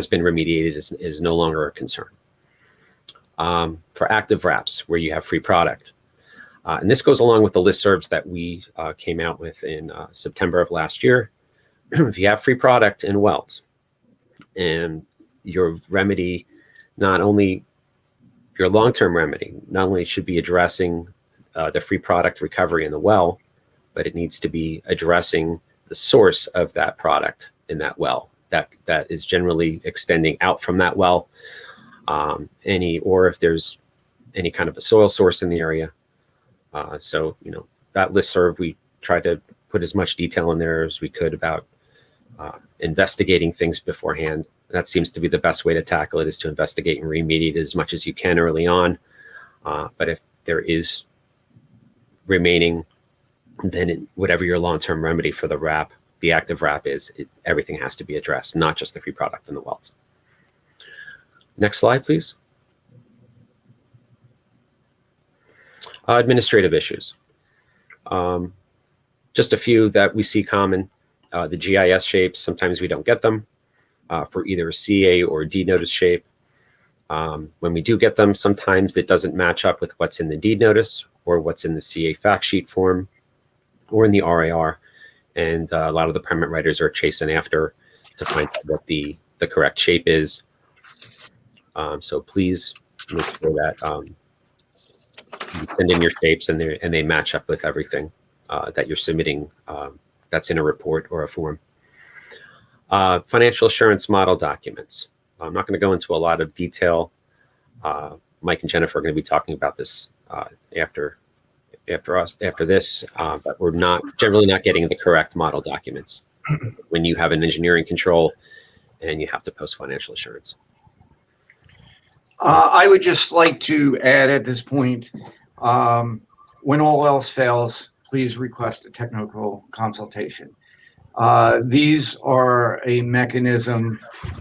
been remediated, is no longer a concern. For active RAPs, where you have free product. And this goes along with the listservs that we came out with in September of last year. If you have free product in wells, and your remedy, not only your long-term remedy, not only should be addressing the free product recovery in the well, but it needs to be addressing the source of that product in that well that is generally extending out from that well, or if there's any kind of a soil source in the area. So that listserv, we tried to put as much detail in there as we could about investigating things beforehand. That seems to be the best way to tackle it, is to investigate and remediate as much as you can early on. But if there is remaining, then whatever your long-term remedy for the RAP, the active RAP is, everything has to be addressed, not just the free product in the wells. Next slide, please. Administrative issues. Just a few that we see common. The GIS shapes, sometimes we don't get them for either a CA or a deed notice shape. When we do get them, sometimes it doesn't match up with what's in the deed notice or what's in the CA fact sheet form or in the RAR. And a lot of the permit writers are chasing after to find out what the correct shape is. So please make sure that you send in your shapes and they match up with everything that you're submitting that's in a report or a form. Financial assurance model documents. I'm not going to go into a lot of detail. Mike and Jennifer are going to be talking about this after this, but we're generally not getting the correct model documents when you have an engineering control and you have to post financial assurance. I would just like to add at this point, when all else fails, please request a technical consultation. These are a mechanism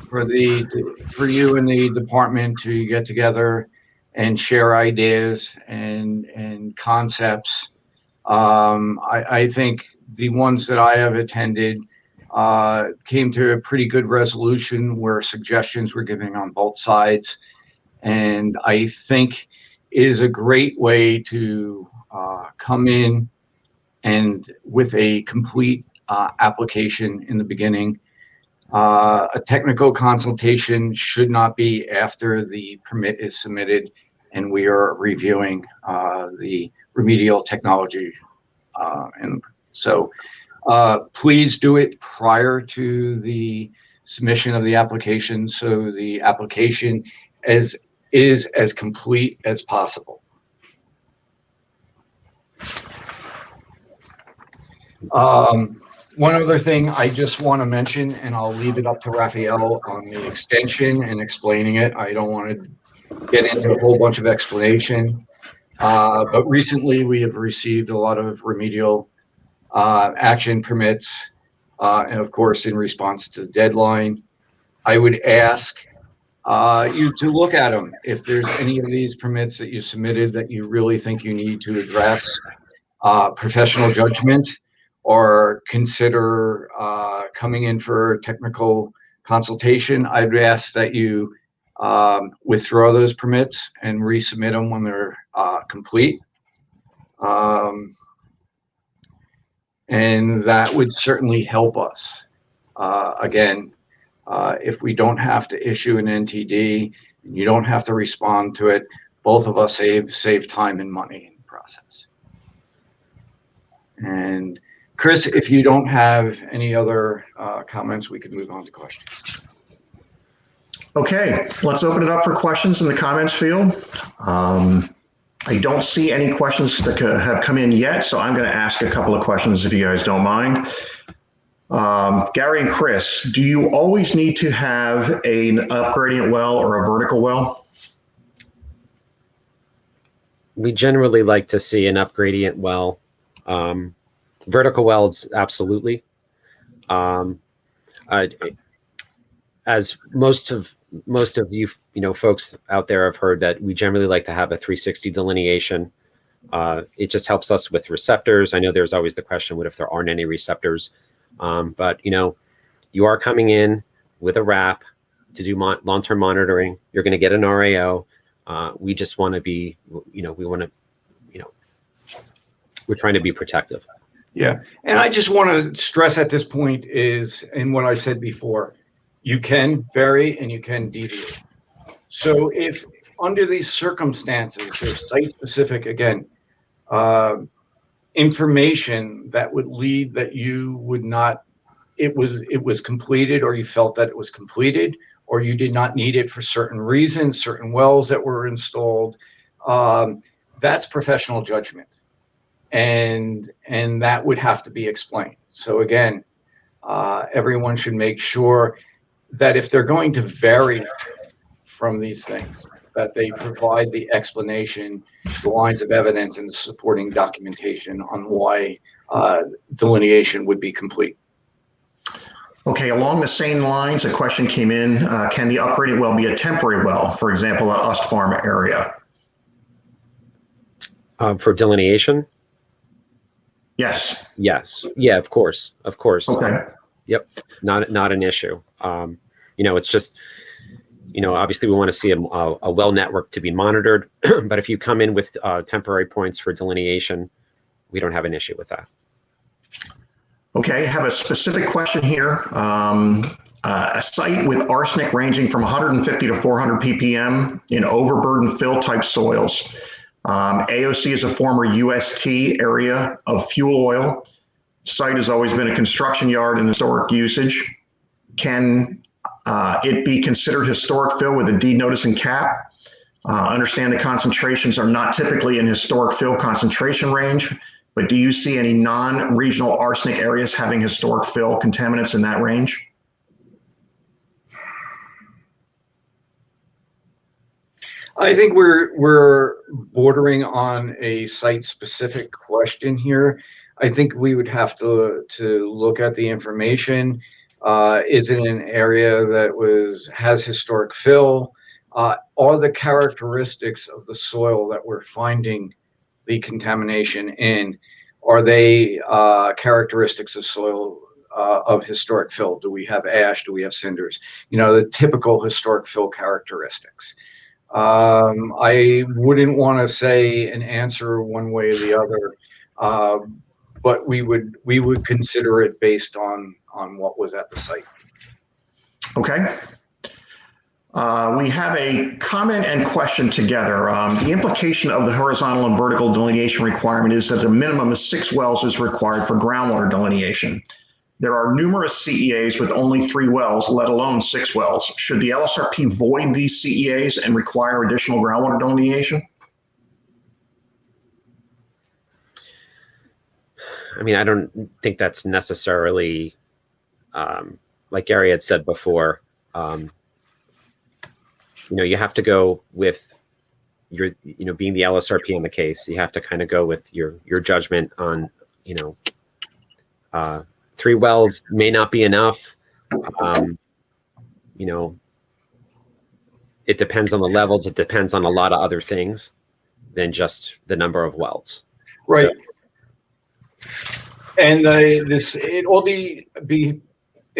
for you and the department to get together and share ideas and concepts. I think the ones that I have attended came to a pretty good resolution where suggestions were given on both sides. And I think it is a great way to come in and with a complete application in the beginning. A technical consultation should not be after the permit is submitted and we are reviewing the remedial technology. And so please do it prior to the submission of the application so the application is as complete as possible. One other thing I just want to mention, and I'll leave it up to Rafael on the extension and explaining it. I don't want to get into a whole bunch of explanation, but recently we have received a lot of remedial action permits, and of course in response to the deadline. I would ask you to look at them. If there's any of these permits that you submitted that you really think you need to address professional judgment, or consider coming in for technical consultation, I'd ask that you withdraw those permits and resubmit them when they're complete. And that would certainly help us. Again, if we don't have to issue an NTD, you don't have to respond to it, both of us save time and money in the process. And Chris, if you don't have any other comments, we could move on to questions. Okay, let's open it up for questions in the comments field. I don't see any questions that have come in yet, so I'm going to ask a couple of questions if you guys don't mind. Gary and Chris, do you always need to have an upgradient well or a vertical well? We generally like to see an upgradient well. Vertical wells, absolutely. As most of you folks out there have heard, that we generally like to have a 360 delineation. It just helps us with receptors. I know there's always the question, what if there aren't any receptors? But you are coming in with a RAP to do long-term monitoring. You're going to get an RAO. We just want to be, we're trying to be protective. Yeah, and I just want to stress at this point is, in what I said before, you can vary and you can deviate. So if under these circumstances, there's site-specific, again, information that would lead that you would not, it was completed, or you felt that it was completed, or you did not need it for certain reasons, certain wells that were installed, that's professional judgment. And that would have to be explained. So again, everyone should make sure that if they're going to vary from these things, that they provide the explanation, the lines of evidence, and the supporting documentation on why delineation would be complete. Okay, along the same lines, a question came in, can the upgraded well be a temporary well, for example, at Ust Farm area? For delineation? Yes. Yes. Yeah, of course. Okay. Yep, not an issue. It's just, obviously we want to see a well network to be monitored, but if you come in with temporary points for delineation, we don't have an issue with that. Okay, I have a specific question here. A site with arsenic ranging from 150 to 400 ppm in overburden fill type soils. AOC is a former UST area of fuel oil. Site has always been a construction yard in historic usage. Can it be considered historic fill with a denoticing cap? Understand the concentrations are not typically in historic fill concentration range, but do you see any non-regional arsenic areas having historic fill contaminants in that range? I think we're bordering on a site-specific question here. I think we would have to look at the information. Is it an area that has historic fill? Are the characteristics of the soil that we're finding the contamination in, are they characteristics of soil of historic fill? Do we have ash? Do we have cinders? The typical historic fill characteristics. I wouldn't want to say an answer one way or the other, but we would consider it based on what was at the site. Okay. We have a comment and question together. The implication of the horizontal and vertical delineation requirement is that a minimum of 6 wells is required for groundwater delineation. There are numerous CEAs with only 3 wells, let alone 6 wells. Should the LSRP void these CEAs and require additional groundwater delineation? I mean, I don't think that's necessarily, like Gerry had said before, you have to go with your, being the LSRP on the case, you have to kind of go with your judgment on, 3 wells may not be enough. It depends on the levels. It depends on a lot of other things than just the number of wells. Right. So, and it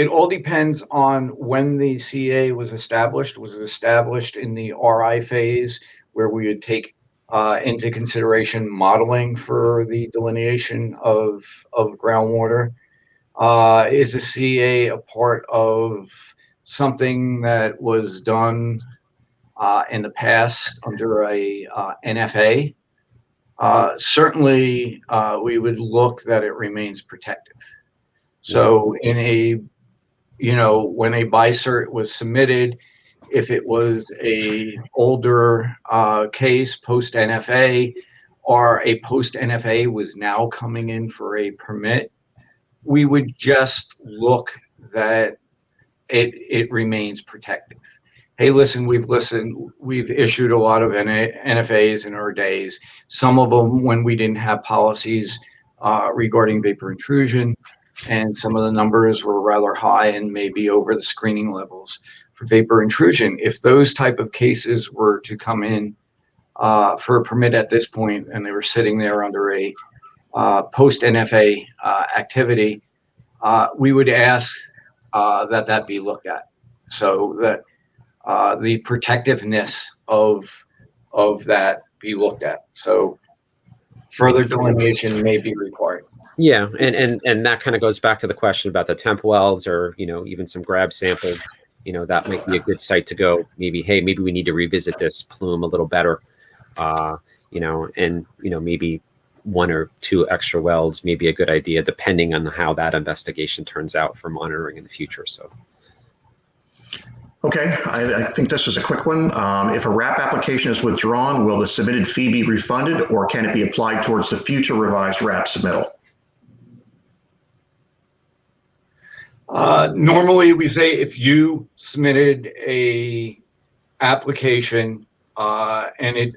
all depends on when the CA was established. Was it established in the RI phase, where we would take into consideration modeling for the delineation of groundwater? Is the CA a part of something that was done in the past under a NFA? Certainly, we would look that it remains protective. So when a BICERT was submitted, if it was a older case post NFA, or a post NFA was now coming in for a permit, we would just look that it remains protective. Hey, listen, we've issued a lot of NFAs in our days. Some of them when we didn't have policies regarding vapor intrusion, and some of the numbers were rather high and maybe over the screening levels for vapor intrusion. If those type of cases were to come in for a permit at this point, and they were sitting there under a post NFA activity, we would ask that be looked at, so that the protectiveness of that be looked at. So further delineation may be required. Yeah, and that kind of goes back to the question about the temp wells, or even some grab samples. That might be a good site to go. Maybe we need to revisit this plume a little better. Maybe 1 or 2 extra wells may be a good idea, depending on how that investigation turns out for monitoring in the future. So. Okay, I think this is a quick one. If a RAP application is withdrawn, will the submitted fee be refunded, or can it be applied towards the future revised RAP submittal? Normally, we say if you submitted a application and it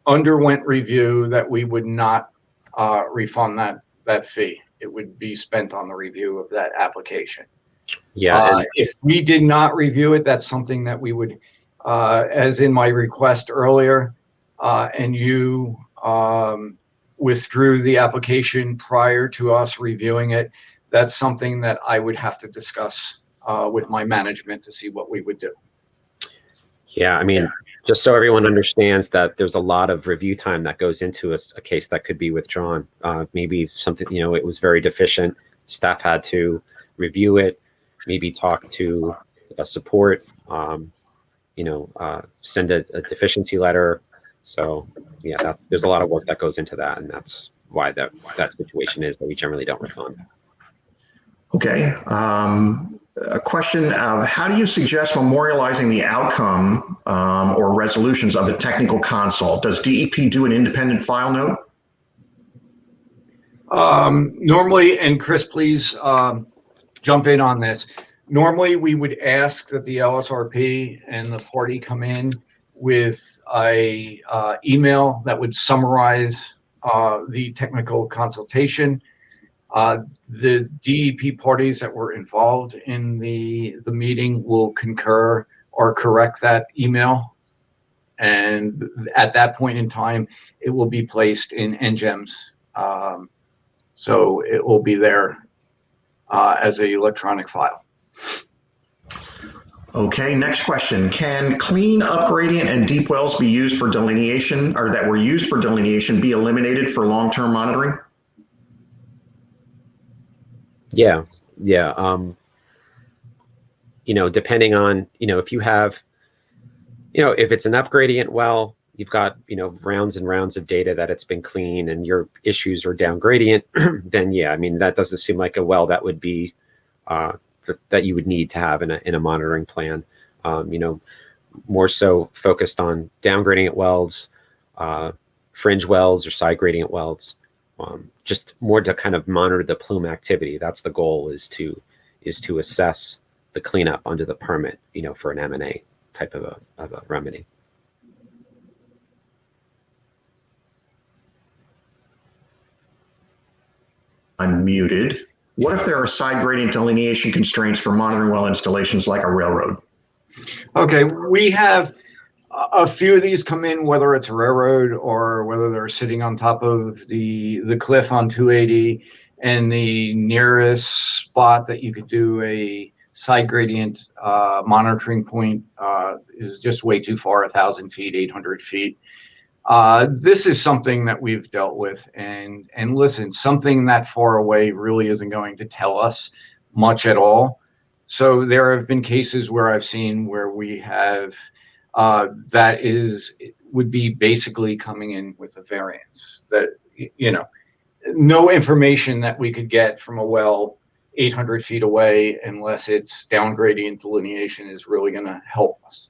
underwent review, that we would not refund that fee. It would be spent on the review of that application. Yeah. If we did not review it, that's something that we would, as in my request earlier, and you withdrew the application prior to us reviewing it, that's something that I would have to discuss with my management to see what we would do. Yeah, I mean, just so everyone understands that there's a lot of review time that goes into a case that could be withdrawn. Maybe something, it was very deficient. Staff had to review it, maybe talk to support, send a deficiency letter. So yeah, there's a lot of work that goes into that, and that's why that situation is that we generally don't refund. Okay. A question of how do you suggest memorializing the outcome or resolutions of a technical consult? Does DEP do an independent file note? Normally, and Chris, please jump in on this. Normally, we would ask that the LSRP and the party come in with a email that would summarize the technical consultation. The DEP parties that were involved in the meeting will concur or correct that email. And at that point in time, it will be placed in NGEMS. So it will be there as an electronic file. Okay, next question. Can clean, upgradient, and deep wells be used for delineation, or that were used for delineation, be eliminated for long-term monitoring? Yeah. Depending on, if you have, if it's an upgradient well, you've got, rounds and rounds of data that it's been clean and your issues are down gradient, then yeah, I mean, that doesn't seem like a well that would be, that you would need to have in a monitoring plan. More so focused on down gradient wells, fringe wells or side gradient wells. Just more to kind of monitor the plume activity. That's the goal, is to assess the cleanup under the permit, for an M&A type of a remedy. Unmuted. What if there are side gradient delineation constraints for monitoring well installations like a railroad? Okay, we have a few of these come in, whether it's a railroad or whether they're sitting on top of the cliff on 280, and the nearest spot that you could do a side gradient monitoring point is just way too far, 1,000 feet, 800 feet. This is something that we've dealt with, and listen, something that far away really isn't going to tell us much at all. So there have been cases where I've seen where we have would be basically coming in with a variance that, no information that we could get from a well 800 feet away unless it's down gradient delineation is really going to help us.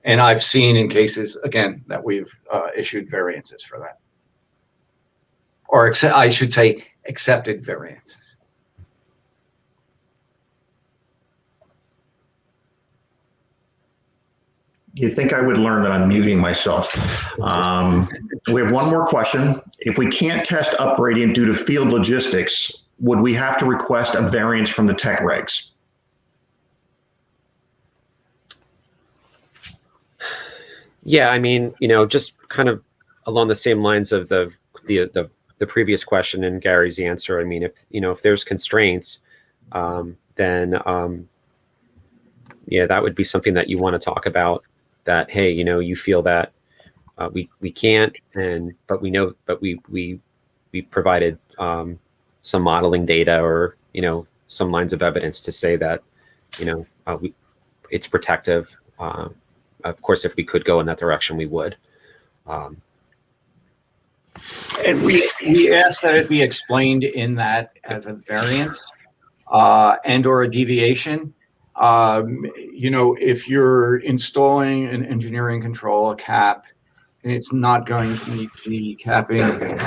And I've seen in cases, again, that we've issued variances for that. Or I should say accepted variances. You'd think I would learn that I'm muting myself. We have one more question. If we can't test upgradient due to field logistics, would we have to request a variance from the tech regs? Yeah, I mean, just kind of along the same lines of the previous question and Gary's answer. I mean, if there's constraints, then yeah, that would be something that you want to talk about. That, hey, you feel that we can't, but we know, but we provided some modeling data or some lines of evidence to say that it's protective. Of course, if we could go in that direction, we would. And we ask that it be explained in that as a variance and or a deviation. If you're installing an engineering control, a cap, and it's not going to meet the capping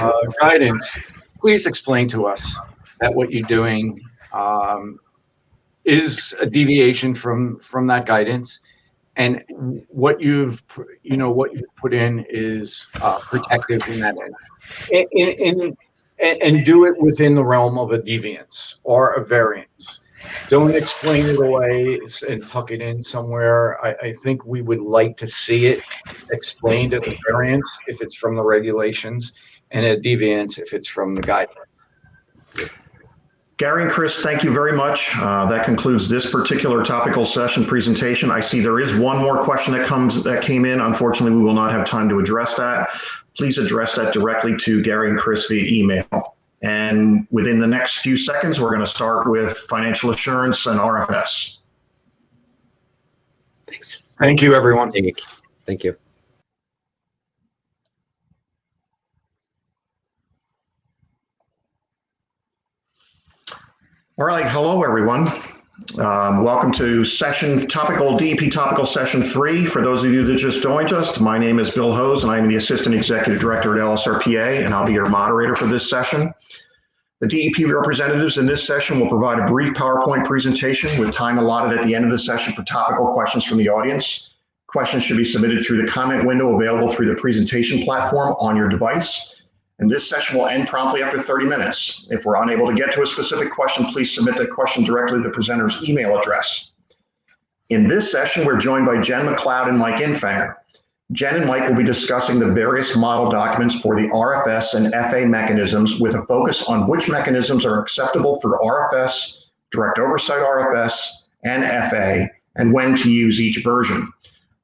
guidance, please explain to us that what you're doing is a deviation from that guidance, and what you've put in is protective in that end, and do it within the realm of a deviance or a variance. Don't explain it away and tuck it in somewhere. I think we would like to see it explained as a variance if it's from the regulations, and a deviance if it's from the guidance. Gary and Chris, thank you very much. That concludes this particular topical session presentation. I see there is one more question that came in. Unfortunately, we will not have time to address that. Please address that directly to Gary and Chris via email. And within the next few seconds, we're going to start with financial assurance and RFS. Thanks. Thank you, everyone. Thank you. All right, hello everyone. Welcome to DEP Topical Session 3. For those of you that just joined us, my name is Bill Hose and I'm the Assistant Executive Director at LSRPA, and I'll be your moderator for this session. The DEP representatives in this session will provide a brief PowerPoint presentation with time allotted at the end of the session for topical questions from the audience. Questions should be submitted through the comment window available through the presentation platform on your device. And this session will end promptly after 30 minutes. If we're unable to get to a specific question, please submit the question directly to the presenter's email address. In this session, we're joined by Jenn, MacLeod, and Mike Infanger. Jenn and Mike will be discussing the various model documents for the RFS and FA mechanisms with a focus on which mechanisms are acceptable for RFS, direct oversight RFS, and FA, and when to use each version.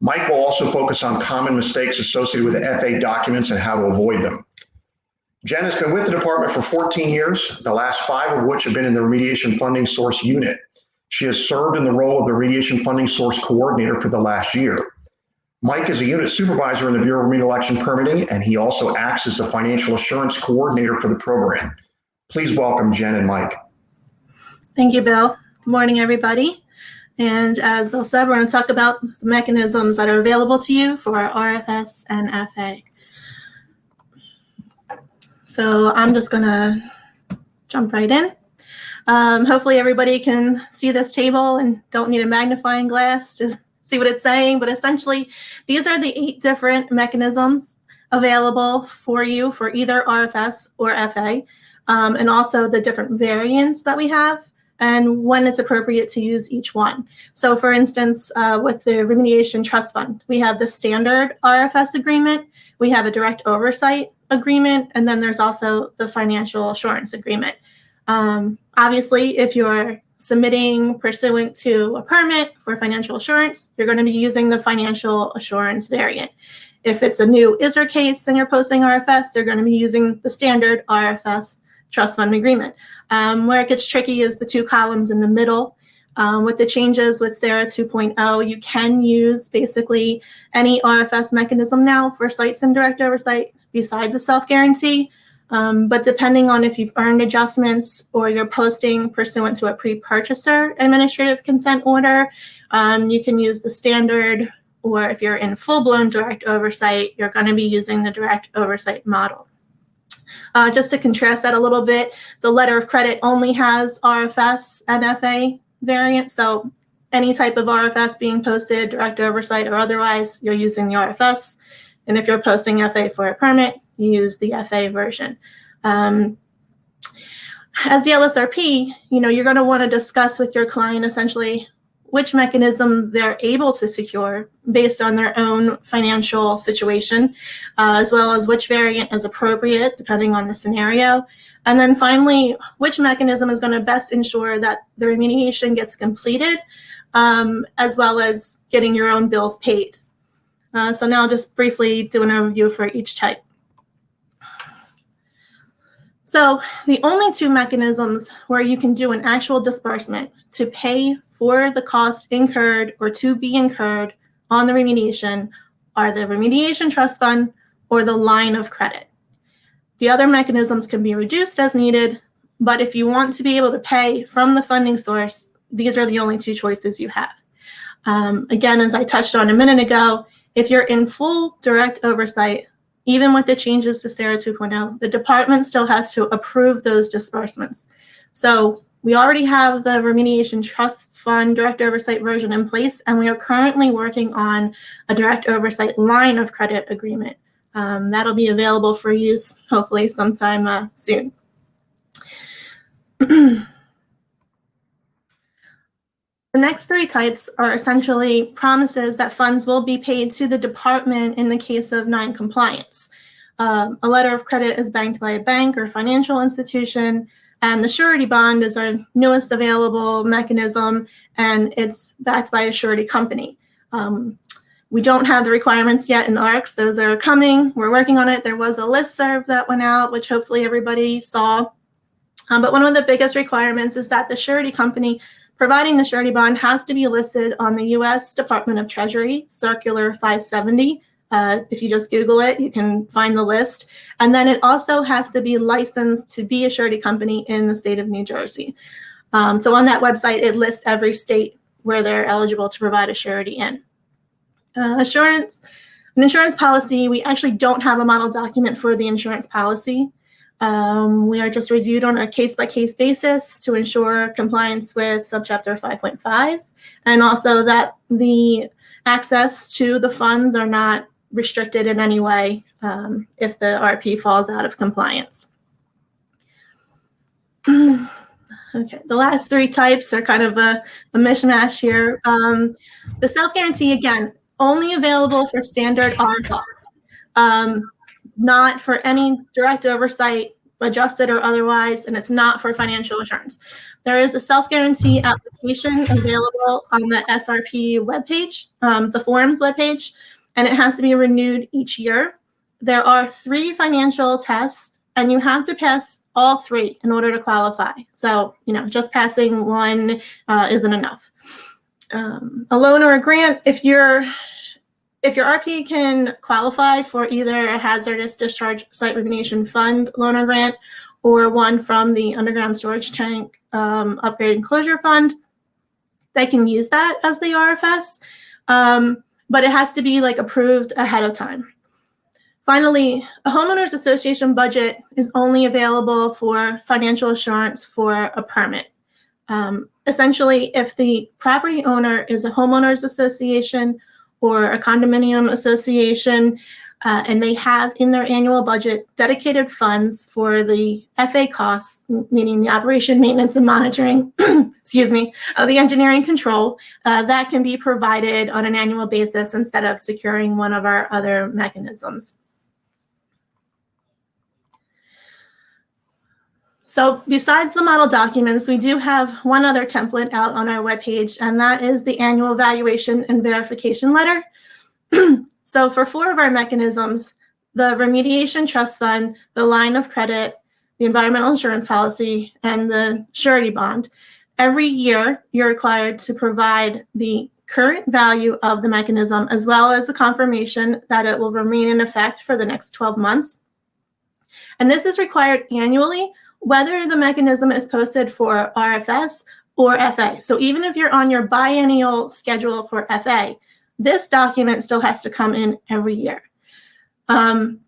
Mike will also focus on common mistakes associated with FA documents and how to avoid them. Jenn has been with the department for 14 years, the last 5 of which have been in the Remediation Funding Source Unit. She has served in the role of the Remediation Funding Source Coordinator for the last year. Mike is a unit supervisor in the Bureau of Remedial Action Permitting, and he also acts as the Financial Assurance Coordinator for the program. Please welcome Jenn and Mike. Thank you, Bill. Good morning, everybody. And as Bill said, we're going to talk about the mechanisms that are available to you for RFS and FA. So I'm just going to jump right in. Hopefully everybody can see this table and don't need a magnifying glass to see what it's saying. But essentially, these are the 8 different mechanisms available for you for either RFS or FA, and also the different variants that we have and when it's appropriate to use each one. So for instance, with the Remediation Trust Fund, we have the standard RFS agreement, we have a direct oversight agreement, and then there's also the financial assurance agreement. Obviously, if you're submitting pursuant to a permit for financial assurance, you're going to be using the financial assurance variant. If it's a new ISR case and you're posting RFS, you're going to be using the standard RFS trust fund agreement. Where it gets tricky is the 2 columns in the middle. With the changes with SARA 2.0, you can use basically any RFS mechanism now for sites and direct oversight besides a self-guarantee. But depending on if you've earned adjustments or you're posting pursuant to a pre-purchaser administrative consent order, you can use the standard, or if you're in full-blown direct oversight, you're going to be using the direct oversight model. Just to contrast that a little bit, the letter of credit only has RFS and FA variant. So any type of RFS being posted, direct oversight or otherwise, you're using the RFS. And if you're posting FA for a permit, you use the FA version. As the LSRP, you're going to want to discuss with your client essentially which mechanism they're able to secure based on their own financial situation, as well as which variant is appropriate depending on the scenario. And then finally, which mechanism is going to best ensure that the remediation gets completed, as well as getting your own bills paid. So now I'll just briefly do an overview for each type. So the only 2 mechanisms where you can do an actual disbursement to pay for the cost incurred or to be incurred on the remediation are the Remediation Trust Fund or the line of credit. The other mechanisms can be reduced as needed, but if you want to be able to pay from the funding source, these are the only 2 choices you have. Again, as I touched on a minute ago, if you're in full direct oversight, even with the changes to SARA 2.0, the department still has to approve those disbursements. So we already have the Remediation Trust Fund direct oversight version in place, and we are currently working on a direct oversight line of credit agreement. That'll be available for use hopefully sometime soon. The next 3 types are essentially promises that funds will be paid to the department in the case of non-compliance. A letter of credit is banked by a bank or financial institution. And the surety bond is our newest available mechanism, and it's backed by a surety company. We don't have the requirements yet in ARCs. Those are coming. We're working on it. There was a listserv that went out, which hopefully everybody saw. But one of the biggest requirements is that the surety company providing the surety bond has to be listed on the U.S. Department of Treasury, Circular 570. If you just Google it, you can find the list. And then it also has to be licensed to be a surety company in the state of New Jersey. So on that website, it lists every state where they're eligible to provide a surety in. An insurance policy, we actually don't have a model document for the insurance policy. We are just reviewed on a case-by-case basis to ensure compliance with subchapter 5.5, and also that the access to the funds are not restricted in any way if the RP falls out of compliance. Okay, the last three types are kind of a mishmash here. The self-guarantee, again, only available for standard RFR, not for any direct oversight, adjusted or otherwise, and it's not for financial assurance. There is a self-guarantee application available on the SRP webpage, the forms webpage, and it has to be renewed each year. There are 3 financial tests, and you have to pass all 3 in order to qualify. So, just passing one isn't enough. A loan or a grant, if your RP can qualify for either a hazardous discharge site remediation fund loan or grant, or one from the underground storage tank upgrade and closure fund, they can use that as the RFS, but it has to be approved ahead of time. Finally, a homeowners association budget is only available for financial assurance for a permit. Essentially, if the property owner is a homeowners association or a condominium association, and they have in their annual budget dedicated funds for the FA costs, meaning the operation, maintenance, and monitoring, excuse me, of the engineering control, that can be provided on an annual basis instead of securing one of our other mechanisms. So besides the model documents, we do have one other template out on our webpage, and that is the annual evaluation and verification letter. So for 4 of our mechanisms, the remediation trust fund, the line of credit, the environmental insurance policy, and the surety bond, every year you're required to provide the current value of the mechanism as well as a confirmation that it will remain in effect for the next 12 months. And this is required annually, whether the mechanism is posted for RFS or FA. So even if you're on your biennial schedule for FA, this document still has to come in every year. The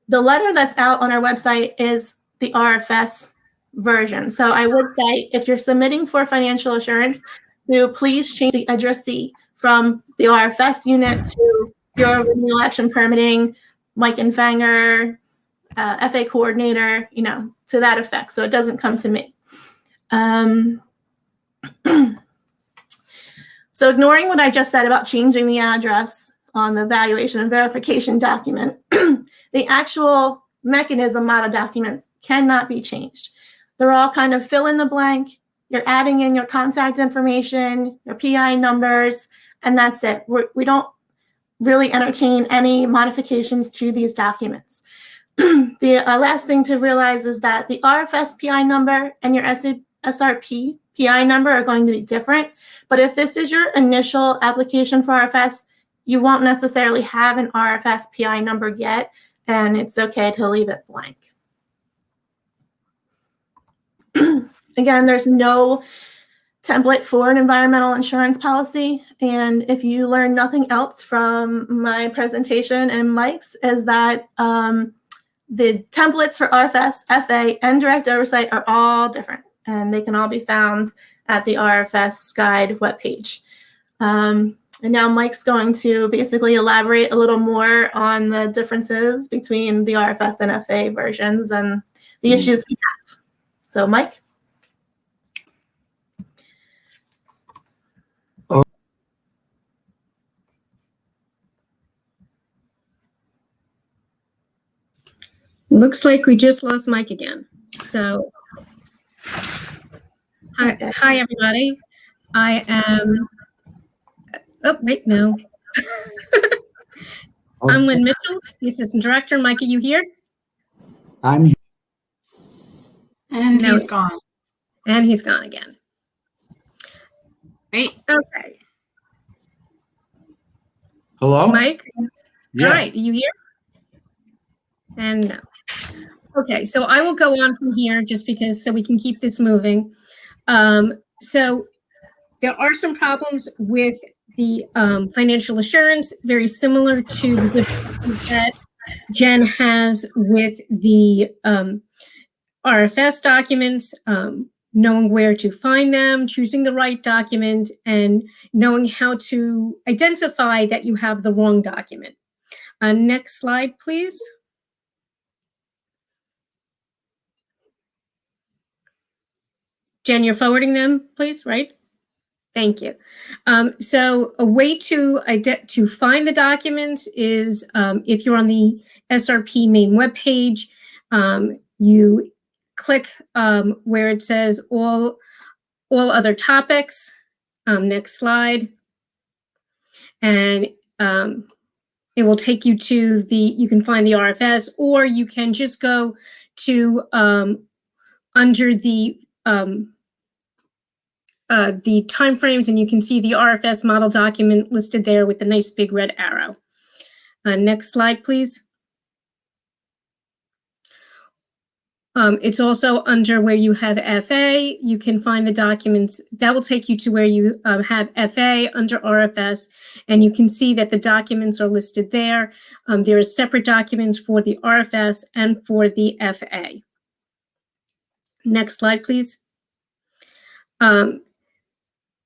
letter that's out on our website is the RFS version. So I would say if you're submitting for financial assurance, to please change the addressee from the RFS unit to your renewal action permitting, Mike Infanger, FA coordinator, to that effect, so it doesn't come to me. So ignoring what I just said about changing the address on the evaluation and verification document, the actual mechanism model documents cannot be changed. They're all kind of fill in the blank. You're adding in your contact information, your PI numbers, and that's it. We don't really entertain any modifications to these documents. The last thing to realize is that the RFS PI number and your SRP PI number are going to be different. But if this is your initial application for RFS, you won't necessarily have an RFS PI number yet, and it's okay to leave it blank. Again, there's no template for an environmental insurance policy. And if you learn nothing else from my presentation and Mike's, is that the templates for RFS, FA, and direct oversight are all different, and they can all be found at the RFS guide webpage. And now Mike's going to basically elaborate a little more on the differences between the RFS and FA versions and the issues we have. So Mike? Looks like we just lost Mike again. So Hi, everybody. I am, oh, wait, no. I'm Lynn Mitchell, the Assistant Director. Mike, are you here? I'm And No. he's gone. And he's gone again. Wait. Okay. Hello? Mike? Yes. All right, are you here? And no. Okay, so I will go on from here just because, so we can keep this moving. So there are some problems with the financial assurance, very similar to the difficulties that Jenn has with the RFS documents, knowing where to find them, choosing the right document, and knowing how to identify that you have the wrong document. Next slide, please. Jenn, you're forwarding them, please, right? Thank you. So a way to find the documents is if you're on the SRP main webpage, you click where it says all other topics. Next slide. And it will take you to you can find the RFS, or you can just go to under the timeframes, and you can see the RFS model document listed there with the nice big red arrow. Next slide, please. It's also under where you have FA. You can find the documents. That will take you to where you have FA under RFS, and you can see that the documents are listed there. There are separate documents for the RFS and for the FA. Next slide, please.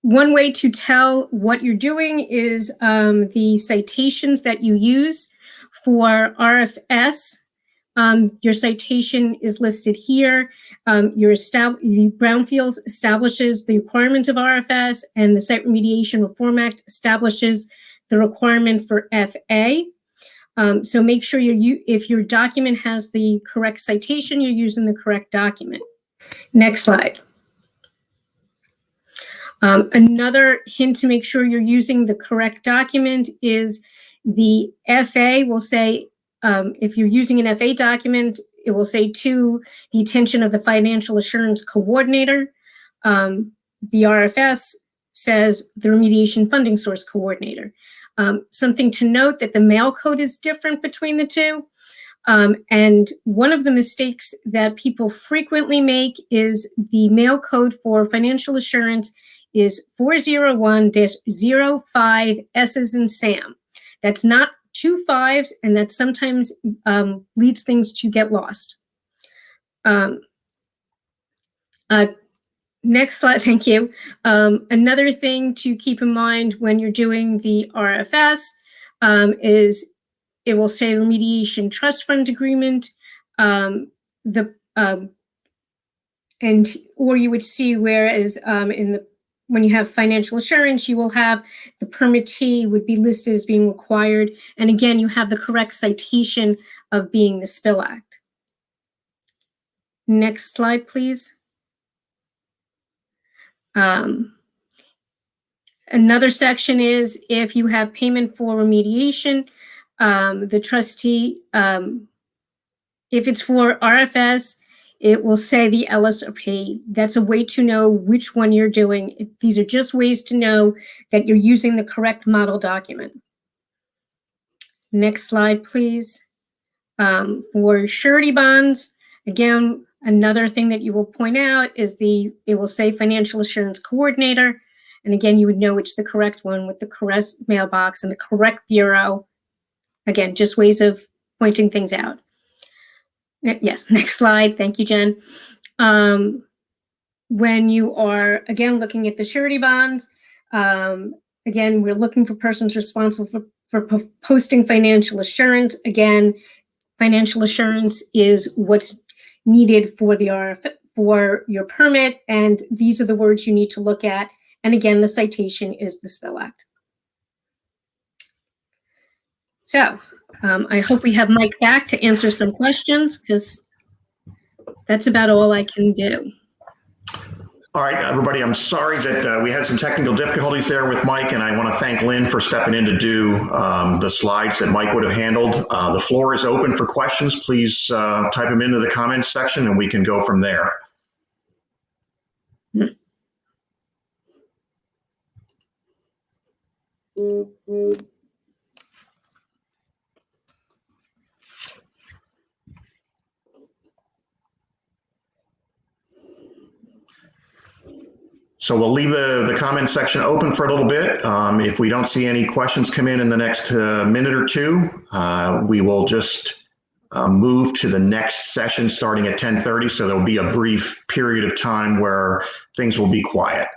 One way to tell what you're doing is the citations that you use for RFS. Your citation is listed here. The Brownfields establishes the requirement of RFS, and the Site Remediation Reform Act establishes the requirement for FA. So make sure if your document has the correct citation, you're using the correct document. Next slide. Another hint to make sure you're using the correct document is the FA will say, if you're using an FA document, it will say to the attention of the Financial Assurance Coordinator. The RFS says the Remediation Funding Source Coordinator. Something to note that the mail code is different between the two. And one of the mistakes that people frequently make is the mail code for financial assurance is 401-05 S as in Sam. That's not 2 5s, and that sometimes leads things to get lost. Next slide, thank you. Another thing to keep in mind when you're doing the RFS is it will say Remediation Trust Fund Agreement, or you would see whereas when you have financial assurance, you will have the permittee would be listed as being required. And again, you have the correct citation of being the Spill Act. Next slide, please. Another section is if you have payment for remediation, the trustee, if it's for RFS, it will say the LSRP. That's a way to know which one you're doing. These are just ways to know that you're using the correct model document. Next slide, please. For surety bonds, again, another thing that you will point out is it will say Financial Assurance Coordinator. And again, you would know it's the correct one with the correct mailbox and the correct bureau. Again, just ways of pointing things out. Yes, next slide. Thank you, Jenn. When you are, again, looking at the surety bonds, again, we're looking for persons responsible for posting financial assurance. Again, financial assurance is what's needed for for your permit, and these are the words you need to look at. And again, the citation is the Spill Act. So I hope we have Mike back to answer some questions, because that's about all I can do. All right, everybody, I'm sorry that we had some technical difficulties there with Mike, and I want to thank Lynn for stepping in to do the slides that Mike would have handled. The floor is open for questions. Please type them into the comments section and we can go from there. So we'll leave the comment section open for a little bit. If we don't see any questions come in the next minute or two, we will just move to the next session starting at 10:30. So there'll be a brief period of time where things will be quiet.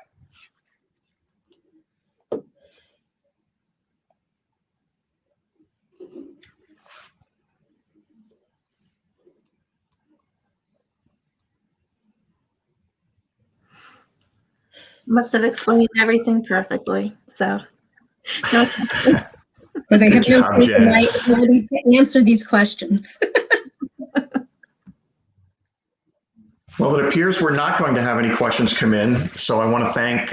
Must have explained everything perfectly. So, no. Or they have Good job, no Jenn. ability to answer these questions. Well, it appears we're not going to have any questions come in. So I want to thank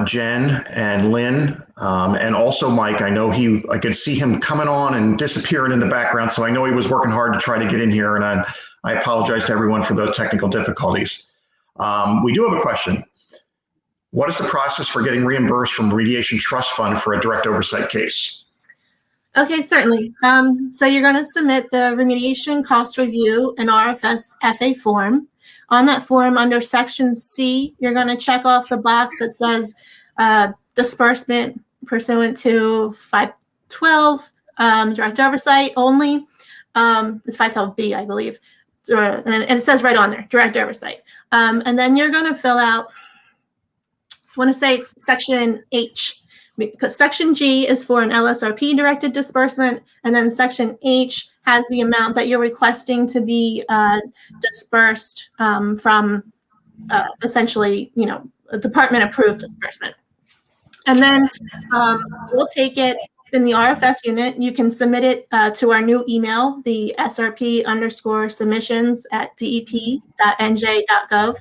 Jenn and Lynn and also Mike. I know I could see him coming on and disappearing in the background. So I know he was working hard to try to get in here, and I apologize to everyone for those technical difficulties. We do have a question. What is the process for getting reimbursed from Remediation Trust Fund for a direct oversight case? Okay, certainly. So you're going to submit the remediation cost review and RFS FA form. On that form, under section C, you're going to check off the box that says disbursement pursuant to 512, direct oversight only. It's 512B, I believe. And it says right on there, direct oversight. And then you're going to fill out, I want to say it's section H, because section G is for an LSRP directed disbursement, and then section H has the amount that you're requesting to be dispersed from essentially, a department approved disbursement. And then we'll take it in the RFS unit. You can submit it to our new email, the srp_submissions@dep.nj.gov.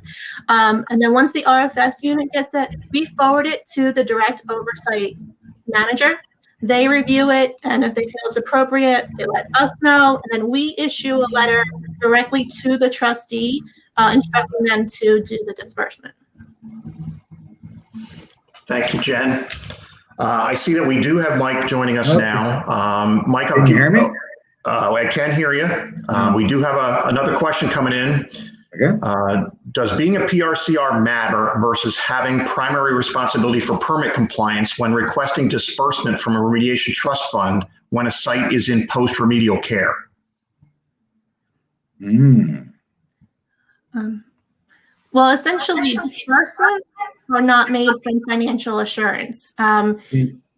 And then once the RFS unit gets it, we forward it to the direct oversight manager. They review it, and if they feel it's appropriate, they let us know, and then we issue a letter directly to the trustee instructing them to do the disbursement. Thank you, Jenn. I see that we do have Mike joining us now. Mike, Can you hear me? I can hear you. We do have another question coming in. Okay. Does being a PRCR matter versus having primary responsibility for permit compliance when requesting disbursement from a remediation trust fund when a site is in post-remedial care? Well, essentially, disbursements are not made from financial assurance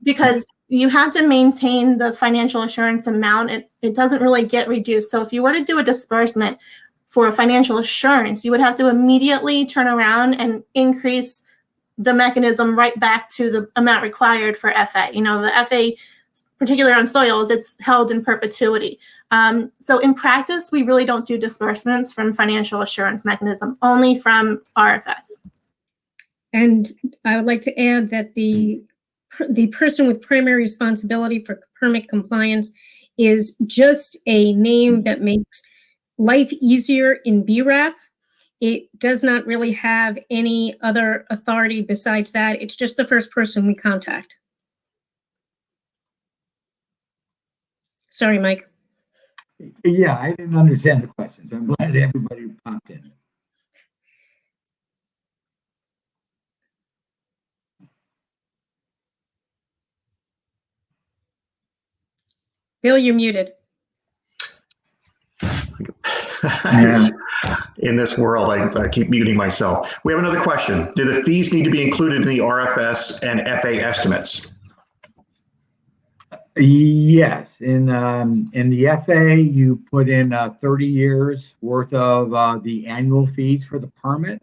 because you have to maintain the financial assurance amount. It doesn't really get reduced. So if you were to do a disbursement for partial assurance, you would have to immediately turn around and increase the mechanism right back to the amount required for FA. The FA, particularly on soils, it's held in perpetuity. So in practice, we really don't do disbursements from financial assurance mechanism, only from RFS. And I would like to add that the person with primary responsibility for permit compliance is just a name that makes life easier in BRAP. It does not really have any other authority besides that. It's just the first person we contact. Sorry, Mike. Yeah, I didn't understand the questions. I'm glad everybody popped in. Bill, you're muted. In this world, I keep muting myself. We have another question. Do the fees need to be included in the RFS and FA estimates? Yes, in the FA, you put in 30 years worth of the annual fees for the permit.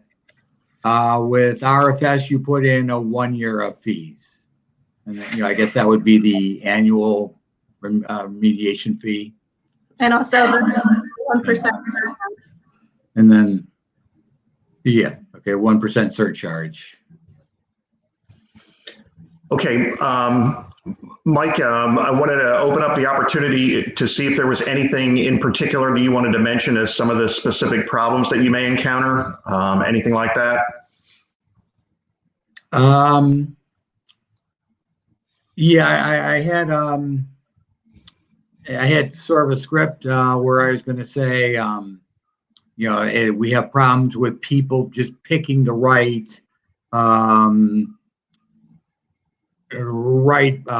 With RFS, you put in a 1 year of fees. And then, I guess that would be the annual remediation fee. And also the 1%. And then, yeah, okay. Okay, 1% surcharge. Okay, Mike, I wanted to open up the opportunity to see if there was anything in particular that you wanted to mention as some of the specific problems that you may encounter, anything like that? Yeah, I had sort of a script where I was going to say, you know, we have problems with people just picking the right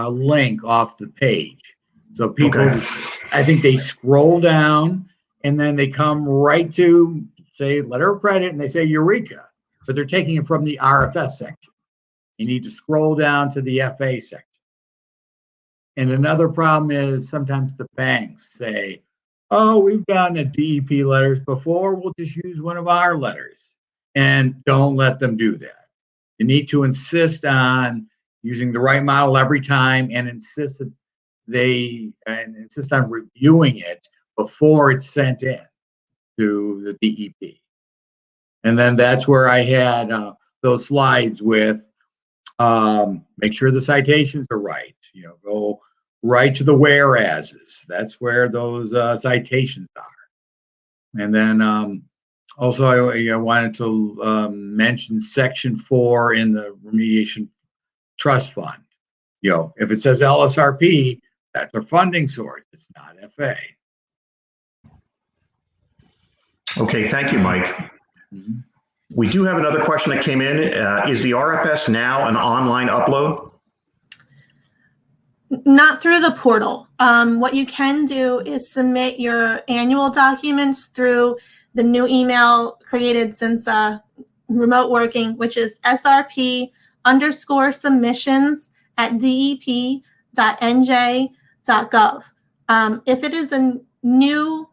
link off the page. So people, Okay. I think they scroll down and then they come right to say letter of credit and they say Eureka, but they're taking it from the RFS section. You need to scroll down to the FA section. And another problem is sometimes the banks say, oh, we've done a DEP letters before, we'll just use one of our letters. And don't let them do that. You need to insist on using the right model every time and insist on reviewing it before it's sent in to the DEP. And then that's where I had those slides with make sure the citations are right. You know, go right to the whereases. That's where those citations are. And then also I wanted to mention section 4 in the remediation trust fund. You know, if it says LSRP, that's a funding source. It's not FA. Okay, thank you, Mike. Mm-hmm. We do have another question that came in. Is the RFS now an online upload? Not through the portal. What you can do is submit your annual documents through the new email created since remote working, which is srp_submissions@dep.nj.gov. If it is a new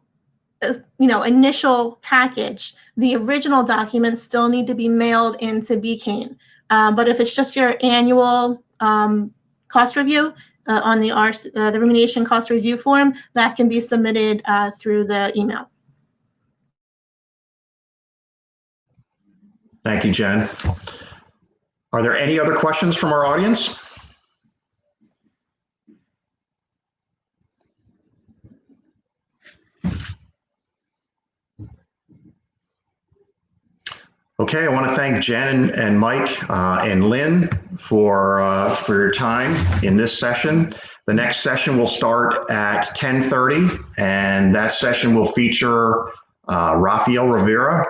initial package, the original documents still need to be mailed into BCANE. But if it's just your annual cost review on the remediation cost review form, that can be submitted through the email. Thank you, Jen. Are there any other questions from our audience? Okay, I want to thank Jen and Mike and Lynn for your time in this session. The next session will start at 10:30, and that session will feature Rafael Rivera,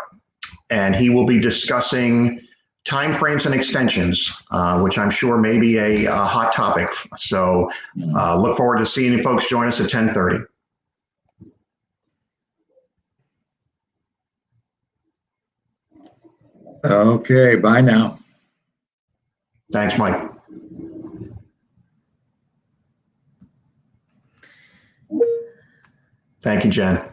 and he will be discussing timeframes and extensions, which I'm sure may be a hot topic. So look forward to seeing you folks join us at 10:30. Okay, bye now. Thanks, Mike. Thank you, Jen.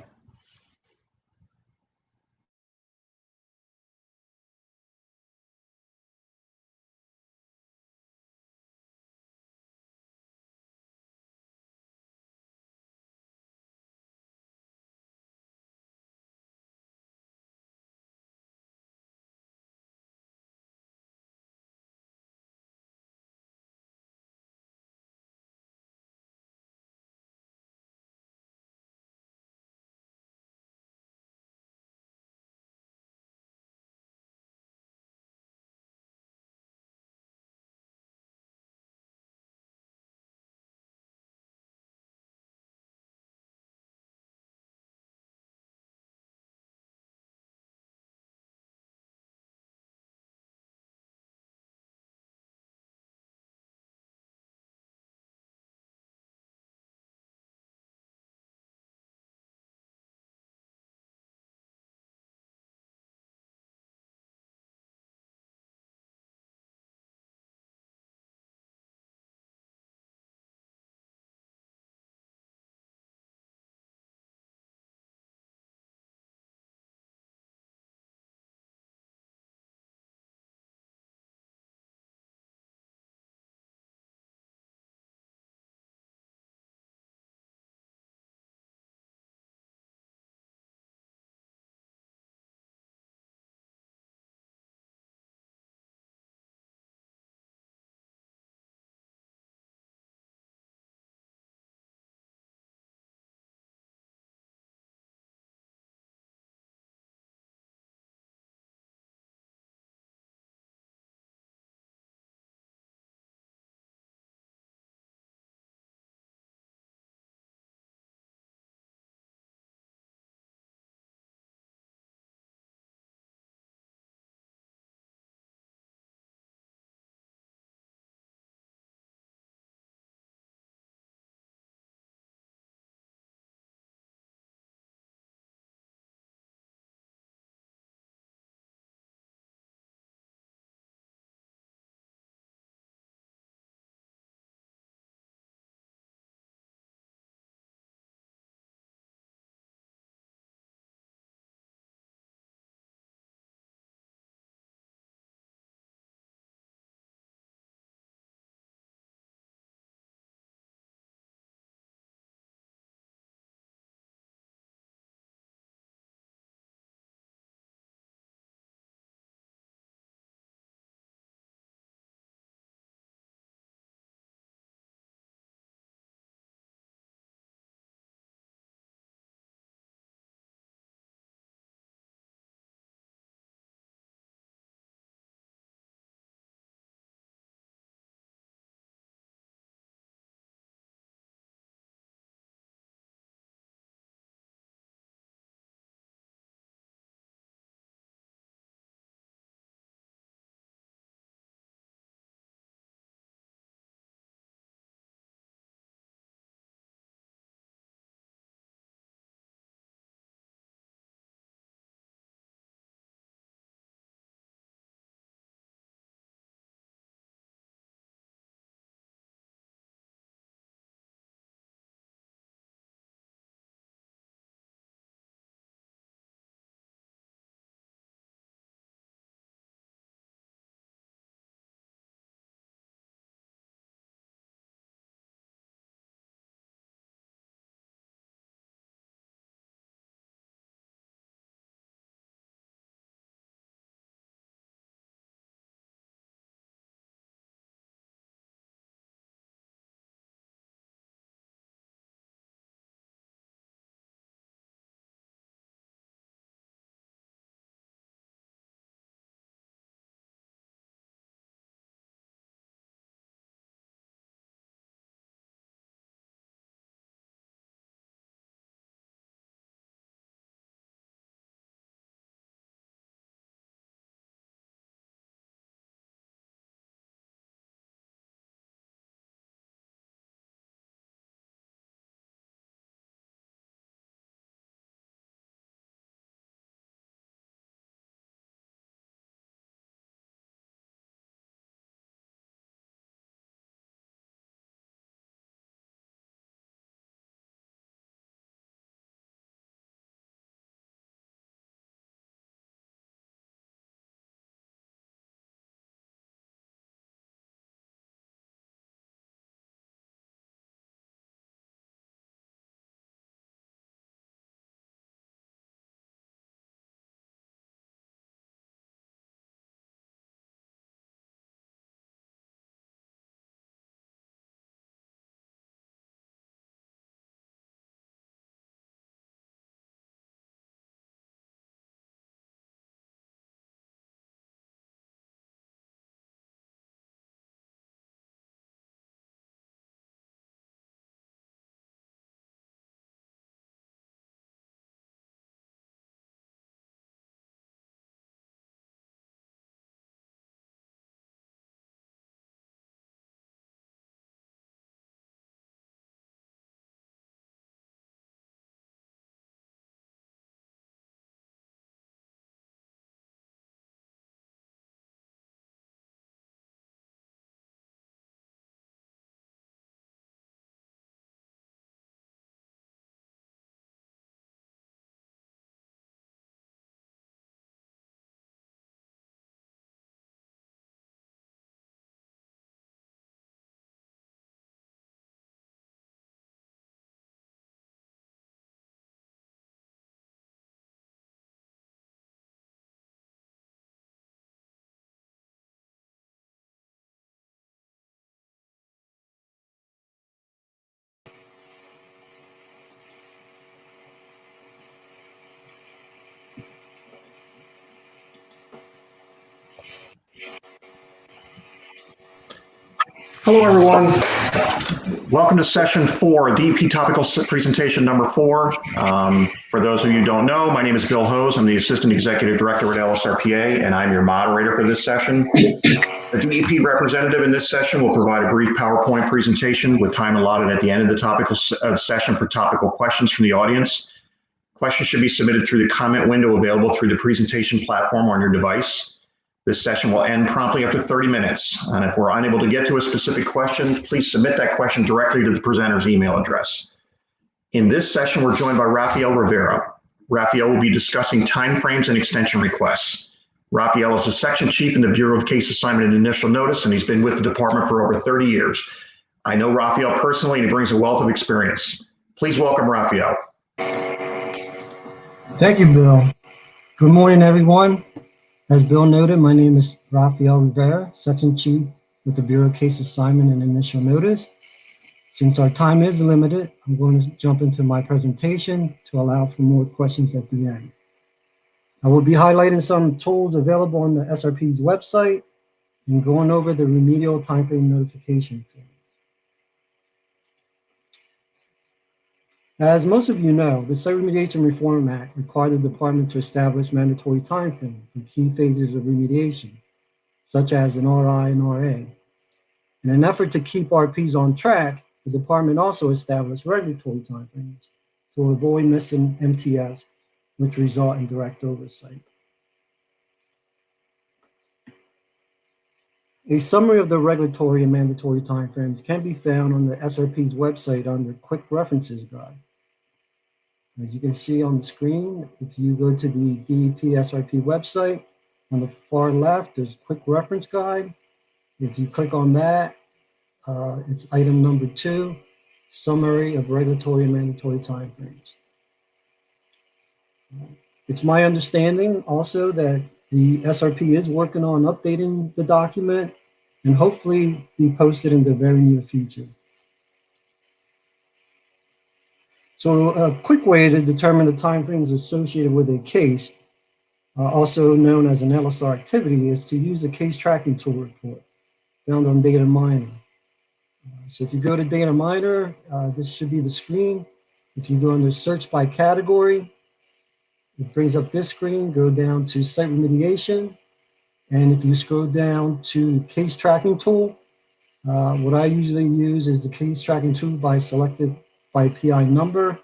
Hello, everyone. Welcome to session 4, DEP topical presentation number 4. For those of you who don't know, my name is Bill Hose. I'm the Assistant Executive Director at LSRPA, and I'm your moderator for this session. The DEP representative in this session will provide a brief PowerPoint presentation with time allotted at the end of the topical session for topical questions from the audience. Questions should be submitted through the comment window available through the presentation platform on your device. This session will end promptly after 30 minutes. And if we're unable to get to a specific question, please submit that question directly to the presenter's email address. In this session, we're joined by Rafael Rivera. Rafael will be discussing timeframes and extension requests. Rafael is a section chief in the Bureau of Case Assignment and Initial Notice, and he's been with the department for over 30 years. I know Rafael personally, and he brings a wealth of experience. Please welcome Rafael. Thank you, Bill. Good morning, everyone. As Bill noted, my name is Rafael Rivera, Section Chief with the Bureau of Case Assignment and Initial Notice. Since our time is limited, I'm going to jump into my presentation to allow for more questions at the end. I will be highlighting some tools available on the SRP's website and going over the remedial timeframe notification form. As most of you know, the Site Remediation Reform Act required the department to establish mandatory timeframes for key phases of remediation, such as an RI and RA. In an effort to keep RPs on track, the department also established regulatory timeframes to avoid missing MTS, which result in direct oversight. A summary of the regulatory and mandatory timeframes can be found on the SRP's website under Quick References Guide. As you can see on the screen, if you go to the DEP SRP website, on the far left, there's Quick Reference Guide. If you click on that, it's item number 2, Summary of Regulatory and Mandatory Timeframes. It's my understanding also that the SRP is working on updating the document and hopefully be posted in the very near future. So a quick way to determine the timeframes associated with a case, also known as an LSR activity, is to use the case tracking tool report found on Data Miner. So if you go to Data Miner, this should be the screen. If you go under search by category, it brings up this screen, go down to site remediation. And if you scroll down to case tracking tool, what I usually use is the case tracking tool selected by PI number.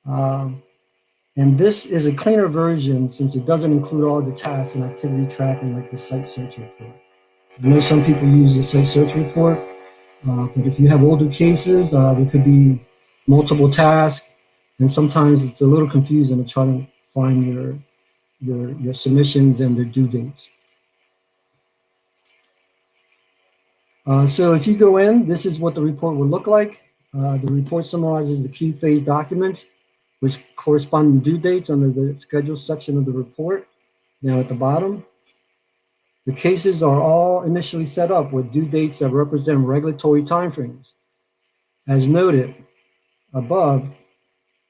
And this is a cleaner version since it doesn't include all the tasks and activity tracking like the site search report. I know some people use the site search report, but if you have older cases, there could be multiple tasks, and sometimes it's a little confusing to try to find your submissions and their due dates. So if you go in, this is what the report will look like. The report summarizes the key phase documents, which correspond to due dates under the schedule section of the report. Now at the bottom, the cases are all initially set up with due dates that represent regulatory timeframes. As noted above,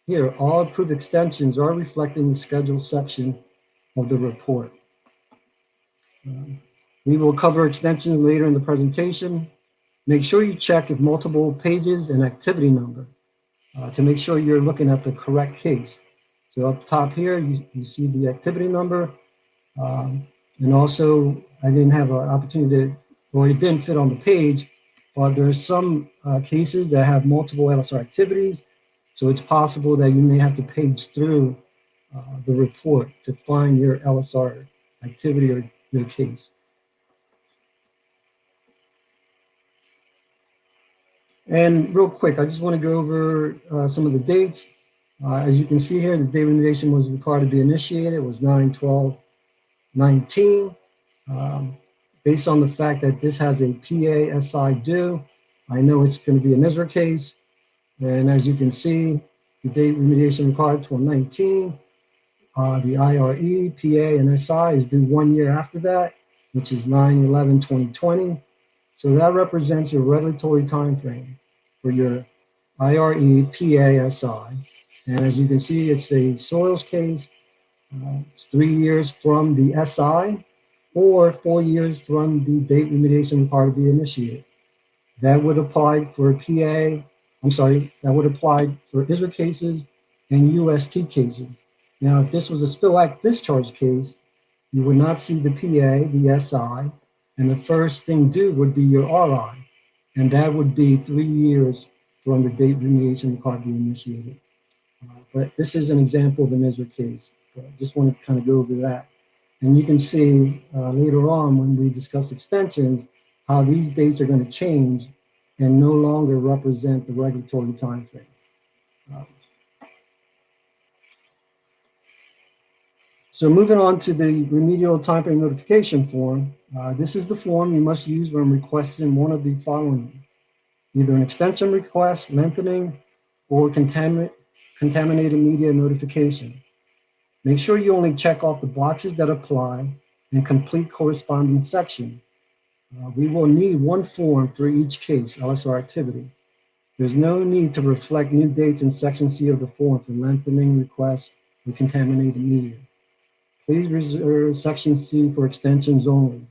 here, all approved extensions are reflected in the schedule section of the report. We will cover extensions later in the presentation. Make sure you check if multiple pages and activity number to make sure you're looking at the correct case. So up top here, you see the activity number. And also, I didn't have an opportunity to, or it didn't fit on the page, but there's some cases that have multiple LSR activities. So it's possible that you may have to page through the report to find your LSR activity or your case. And real quick, I just want to go over some of the dates. As you can see here, the date remediation was required to be initiated. It was 9/12/19. Based on the fact that this has a PA-SI due, I know it's going to be an ISRA case. And as you can see, the date remediation required 12/19. The IRE, PA, and SI is due 1 year after that, which is 9/11/2020. So that represents your regulatory timeframe for your IRE, PA, SI. And as you can see, it's a soils case. It's 3 years from the SI or 4 years from the date remediation required to be initiated. That would apply for that would apply for ISRA cases and UST cases. Now, if this was a spill act discharge case, you would not see the PA, the SI, and the first thing due would be your RI, and that would be 3 years from the date remediation required to be initiated. But this is an example of an ISRA case. I just want to kind of go over that. And you can see later on when we discuss extensions, how these dates are going to change and no longer represent the regulatory time frame. So moving on to the remedial timeframe notification form, this is the form you must use when requesting one of the following: either an extension request, lengthening, or contaminated media notification. Make sure you only check off the boxes that apply and complete corresponding section. We will need one form for each case, LSR activity. There's no need to reflect new dates in section C of the form for lengthening requests and contaminated media. Please reserve section C for extensions only.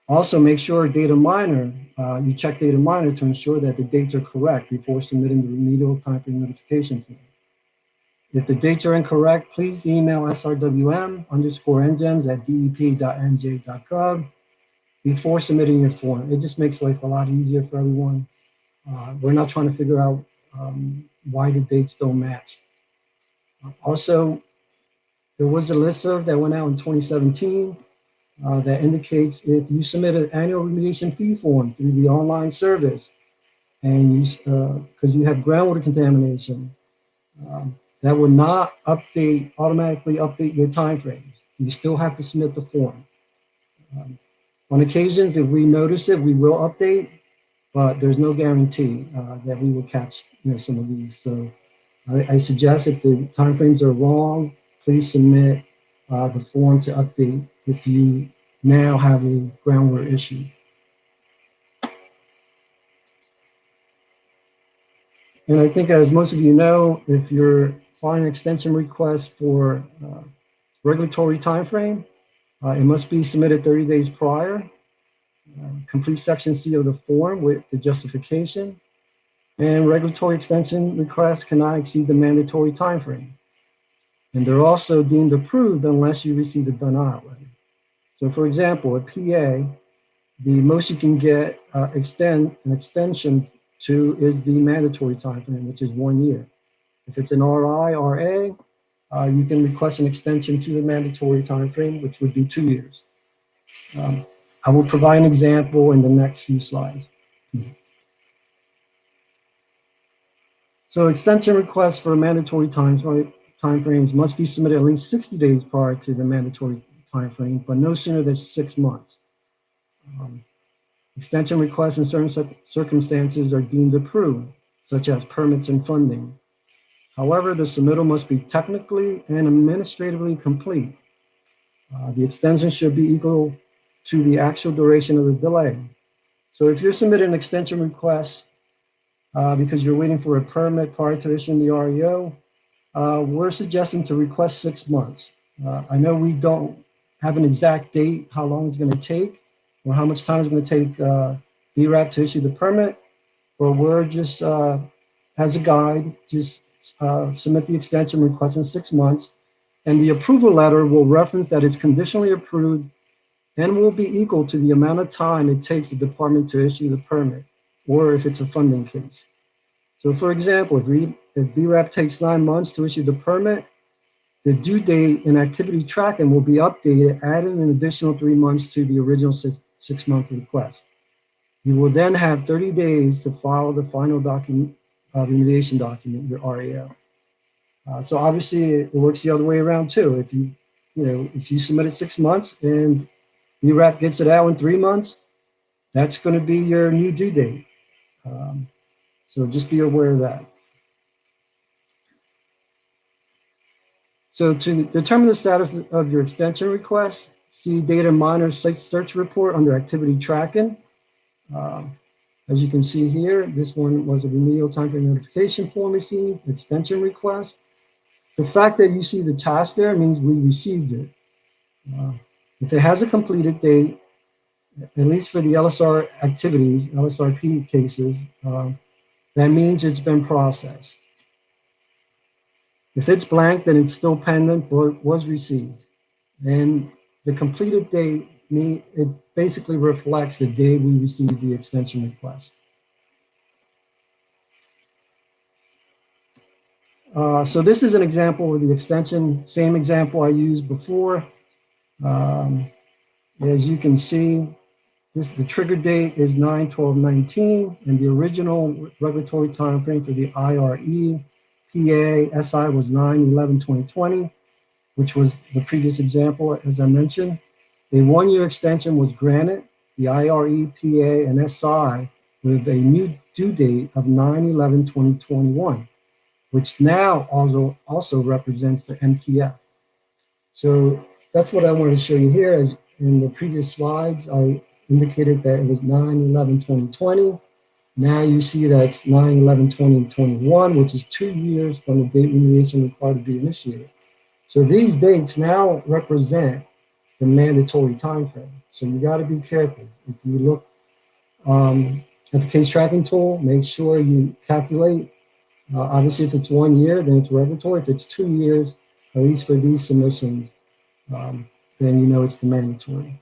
Also, make sure you check data minor to ensure that the dates are correct before submitting the remedial timeframe notification form. If the dates are incorrect, please email srwm_ngems@dep.nj.gov before submitting your form. It just makes life a lot easier for everyone. We're not trying to figure out why the dates don't match. Also, there was a listserv that went out in 2017 that indicates if you submit an annual remediation fee form through the online service and because you have groundwater contamination, that will not automatically update your timeframes. You still have to submit the form. On occasions, if we notice it, we will update, but there's no guarantee that we will catch some of these. So I suggest if the timeframes are wrong, please submit the form to update if you now have a groundwater issue. And I think, as most of you know, if you're filing an extension request for regulatory timeframe, it must be submitted 30 days prior. Complete section C of the form with the justification. And regulatory extension requests cannot exceed the mandatory timeframe. And they're also deemed approved unless you receive a denial letter. So, for example, a PA, the most you can get an extension to is the mandatory timeframe, which is 1 year. If it's an RI, RA, you can request an extension to the mandatory timeframe, which would be 2 years. I will provide an example in the next few slides. So extension requests for mandatory timeframes must be submitted at least 60 days prior to the mandatory timeframe, but no sooner than 6 months. Extension requests in certain circumstances are deemed approved, such as permits and funding. However, the submittal must be technically and administratively complete. The extension should be equal to the actual duration of the delay. So if you're submitting an extension request because you're waiting for a permit prior to issuing the REO, we're suggesting to request 6 months. I know we don't have an exact date, how long it's going to take, or how much time it's going to take BRAP to issue the permit, but we're just, as a guide, just submit the extension request in 6 months, and the approval letter will reference that it's conditionally approved and will be equal to the amount of time it takes the department to issue the permit, or if it's a funding case. So for example, if BRAP takes 9 months to issue the permit, the due date and activity tracking will be updated, adding an additional 3 months to the original 6 month request. You will then have 30 days to file the final document, remediation document, your REO. So obviously it works the other way around too. If you submit it 6 months and BRAP gets it out in 3 months, that's going to be your new due date. So just be aware of that. So to determine the status of your extension request, see data minor site search report under activity tracking. As you can see here, this one was a remedial timeframe notification form received, extension request. The fact that you see the task there means we received it. If it has a completed date, at least for the LSR activities, LSRP cases, that means it's been processed. If it's blank, then it's still pending or was received. And the completed date, it basically reflects the day we received the extension request. So this is an example of the extension, same example I used before. As you can see, the trigger date is 9/12/19, and the original regulatory timeframe for the IRE, PA, SI was 9/11/2020, which was the previous example, as I mentioned. A one-year extension was granted, the IRE, PA, and SI with a new due date of 9/11/2021, which now also represents the MPF. So that's what I wanted to show you here. As in the previous slides, I indicated that it was 9/11/2020. Now you see that's 9/11/2021, which is 2 years from the date remediation required to be initiated. So these dates now represent the mandatory time frame. So you got to be careful. If you look at the case tracking tool, make sure you calculate. Obviously, if it's 1 year, then it's regulatory. If it's 2 years, at least for these submissions, then you know it's the mandatory.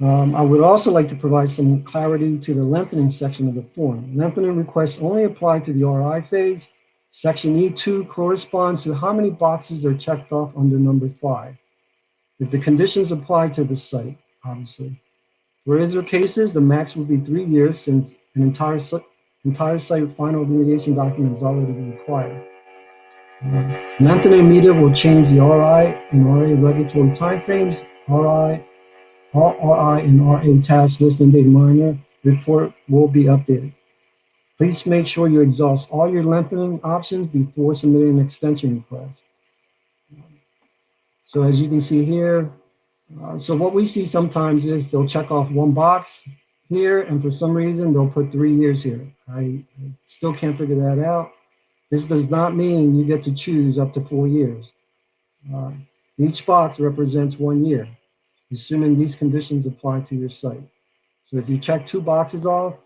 I would also like to provide some clarity to the lengthening section of the form. Lengthening requests only apply to the RI phase. Section E2 corresponds to how many boxes are checked off under number 5. If the conditions apply to the site, obviously. For other cases, the max would be 3 years since an entire site final remediation document is already required. Lengthening media will change the RI and RA regulatory timeframes. RI and RA task list and data minor report will be updated. Please make sure you exhaust all your lengthening options before submitting an extension request. So as you can see here, so what we see sometimes is they'll check off one box here, and for some reason they'll put 3 years here. I still can't figure that out. This does not mean you get to choose up to 4 years. Each box represents 1 year, assuming these conditions apply to your site. So if you check 2 boxes off,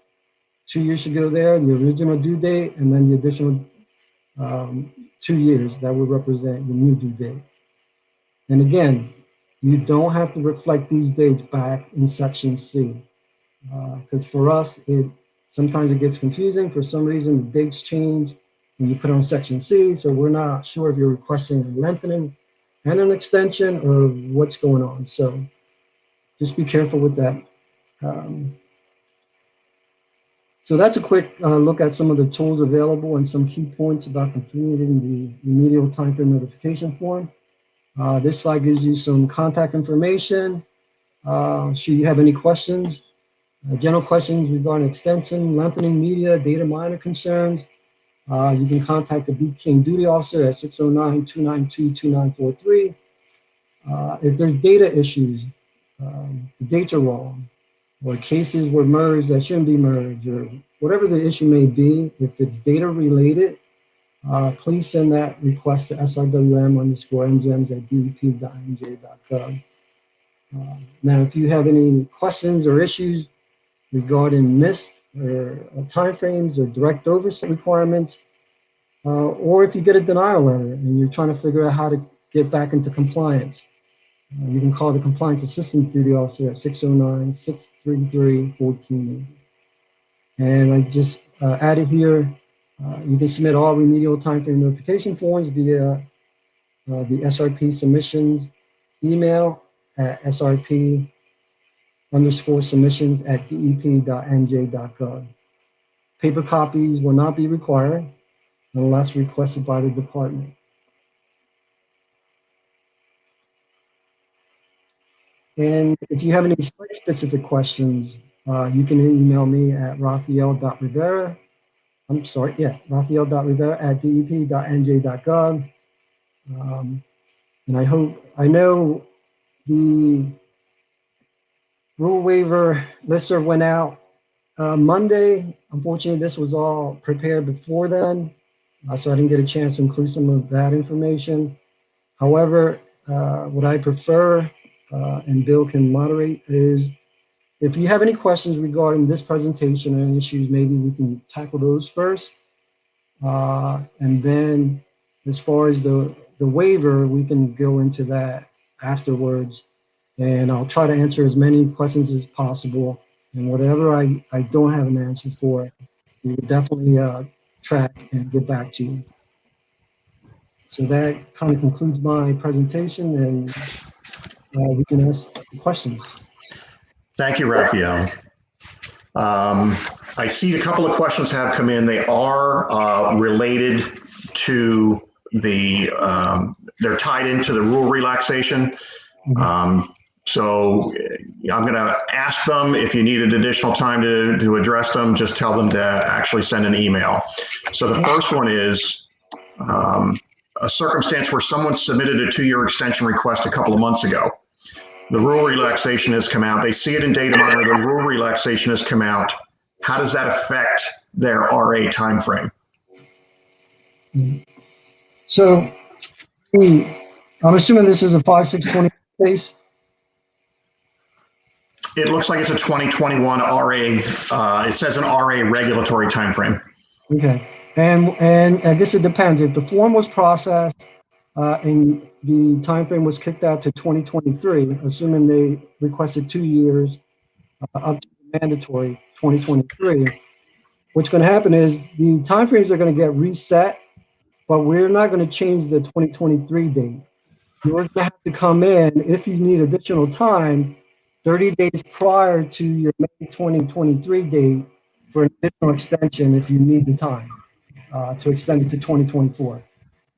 2 years should go there, the original due date, and then the additional 2 years that would represent the new due date. And again, you don't have to reflect these dates back in section C, because for us, sometimes it gets confusing. For some reason, the dates change when you put on section C, so we're not sure if you're requesting a lengthening and an extension or what's going on. So just be careful with that. So that's a quick look at some of the tools available and some key points about completing the remedial timeframe notification form. This slide gives you some contact information. Should you have any questions, general questions regarding extension, lengthening media, data minor concerns, you can contact the BKing duty officer at 609-292-2943. If there's data issues, the dates are wrong, or cases were merged that shouldn't be merged, or whatever the issue may be, if it's data related, please send that request to srwm_mgems@dep.nj.gov. Now, if you have any questions or issues regarding missed or timeframes or direct oversight requirements, or if you get a denial letter and you're trying to figure out how to get back into compliance, you can call the Compliance Assistance Duty Officer at 609-633-1480. And I just added here, you can submit all remedial timeframe notification forms via the SRP submissions email at srp_submissions@dep.nj.gov. Paper copies will not be required unless requested by the department. And if you have any site-specific questions, you can email me at Rafael.Rivera. Rafael.Rivera@dep.nj.gov. And I know the rule waiver listserv went out Monday. Unfortunately, this was all prepared before then, so I didn't get a chance to include some of that information. However, what I prefer, and Bill can moderate, is if you have any questions regarding this presentation or any issues, maybe we can tackle those first. And then as far as the waiver, we can go into that afterwards. And I'll try to answer as many questions as possible. And whatever I don't have an answer for, we will definitely track and get back to you. So that kind of concludes my presentation, and we can ask questions. Thank you, Rafael. I see a couple of questions have come in. They are related to the, they're tied into the rule relaxation. So I'm going to ask them. If you needed additional time to address them, just tell them to actually send an email. So the first one is a circumstance where someone submitted a 2-year extension request a couple of months ago. The rule relaxation has come out. They see it in data monitor. The rule relaxation has come out. How does that affect their RA timeframe? So I'm assuming this is a 5620 case. It looks like it's a 2021 RA. It says an RA regulatory timeframe. Okay, and I guess it depends. If the form was processed and the time frame was kicked out to 2023, assuming they requested 2 years up to the mandatory 2023, what's going to happen is the timeframes are going to get reset, but we're not going to change the 2023 date. You're going to have to come in, if you need additional time, 30 days prior to your May 2023 date for an additional extension if you need the time to extend it to 2024.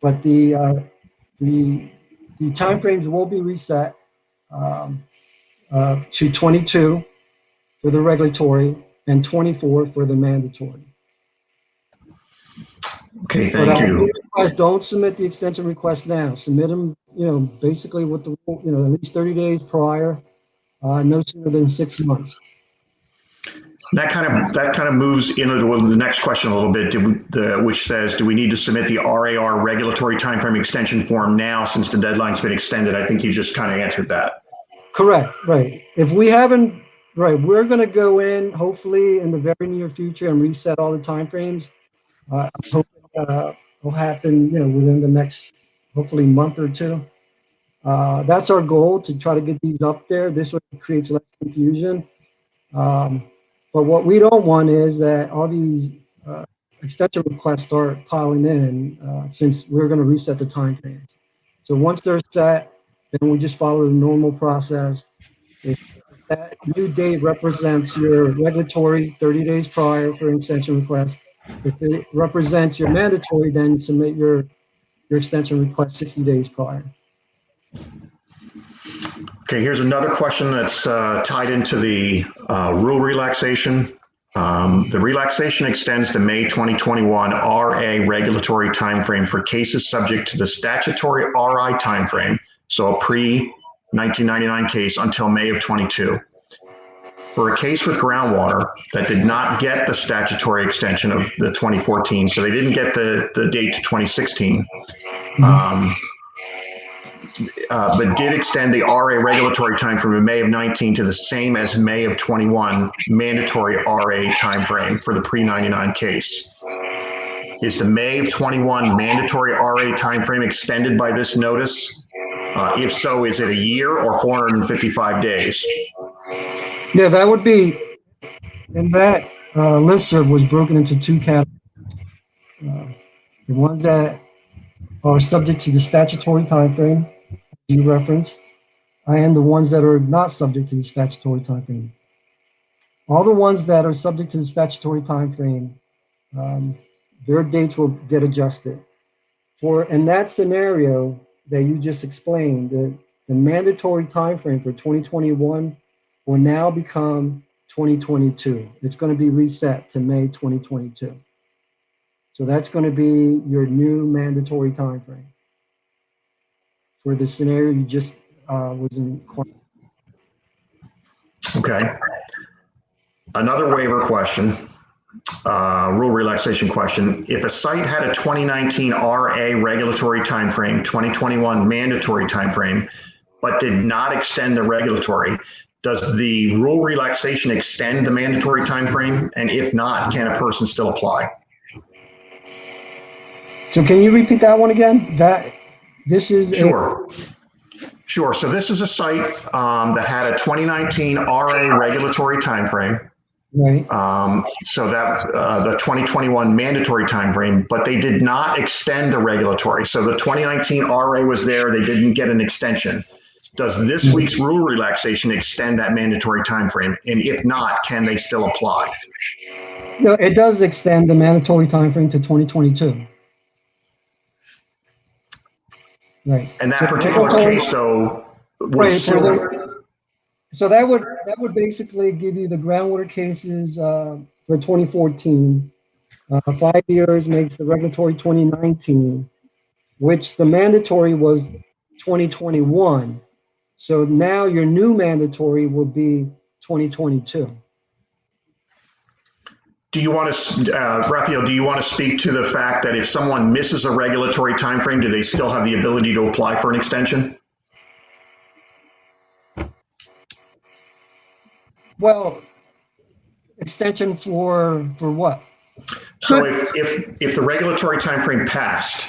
But the timeframes will be reset to 22 for the regulatory and 24 for the mandatory. Okay, thank you. Don't submit the extension request now. Submit them, basically with the, at least 30 days prior, no sooner than 6 months. That kind of moves into the next question a little bit, which says, do we need to submit the RAR regulatory timeframe extension form now since the deadline's been extended? I think you just kind of answered that. Correct, right. If we haven't, right, we're going to go in hopefully in the very near future and reset all the timeframes. I hope will happen, within the next, hopefully, month or two. That's our goal, to try to get these up there. This way it creates less confusion. But what we don't want is that all these extension requests start piling in, since we're going to reset the time frame. So once they're set, then we just follow the normal process. If that new date represents your regulatory 30 days prior for an extension request, if it represents your mandatory, then submit your extension request 60 days prior. Okay, here's another question that's tied into the rule relaxation. The relaxation extends to May 2021 RA regulatory timeframe for cases subject to the statutory RI timeframe, so a pre-1999 case, until May of 22. For a case with groundwater that did not get the statutory extension of the 2014, so they didn't get the date to 2016, but did extend the RA regulatory time from May of 19 to the same as May of 21 mandatory RA timeframe for the pre-99 case. Is the May of 21 mandatory RA timeframe extended by this notice? If so, is it a year or 455 days? Yeah, that would be, and that listserv was broken into 2 categories. The ones that are subject to the statutory timeframe you referenced, and the ones that are not subject to the statutory timeframe. All the ones that are subject to the statutory timeframe, their dates will get adjusted. For in that scenario that you just explained, the mandatory timeframe for 2021 will now become 2022. It's going to be reset to May 2022. So that's going to be your new mandatory timeframe for the scenario you just was in. Okay. Another waiver question. rule relaxation question. If a site had a 2019 RA regulatory timeframe, 2021 mandatory timeframe, but did not extend the regulatory, does the rule relaxation extend the mandatory timeframe? And if not, can a person still apply? So can you repeat that one again? This is Sure. Sure. So this is a site that had a 2019 RA regulatory timeframe. right. So that's the 2021 mandatory timeframe, but they did not extend the regulatory. So the 2019 RA was there. They didn't get an extension. Does this week's rule relaxation extend that mandatory timeframe? And if not, can they still apply? No, it does extend the mandatory timeframe to 2022. Right. And that So particular regulatory- case, though, would Right, still. So that would basically give you the groundwater cases for 2014. 5 years makes the regulatory 2019, which the mandatory was 2021. So now your new mandatory will be 2022. Do you want to, Rafael, do you want to speak to the fact that if someone misses a regulatory timeframe, do they still have the ability to apply for an extension? Well, extension for what? So if the regulatory timeframe passed,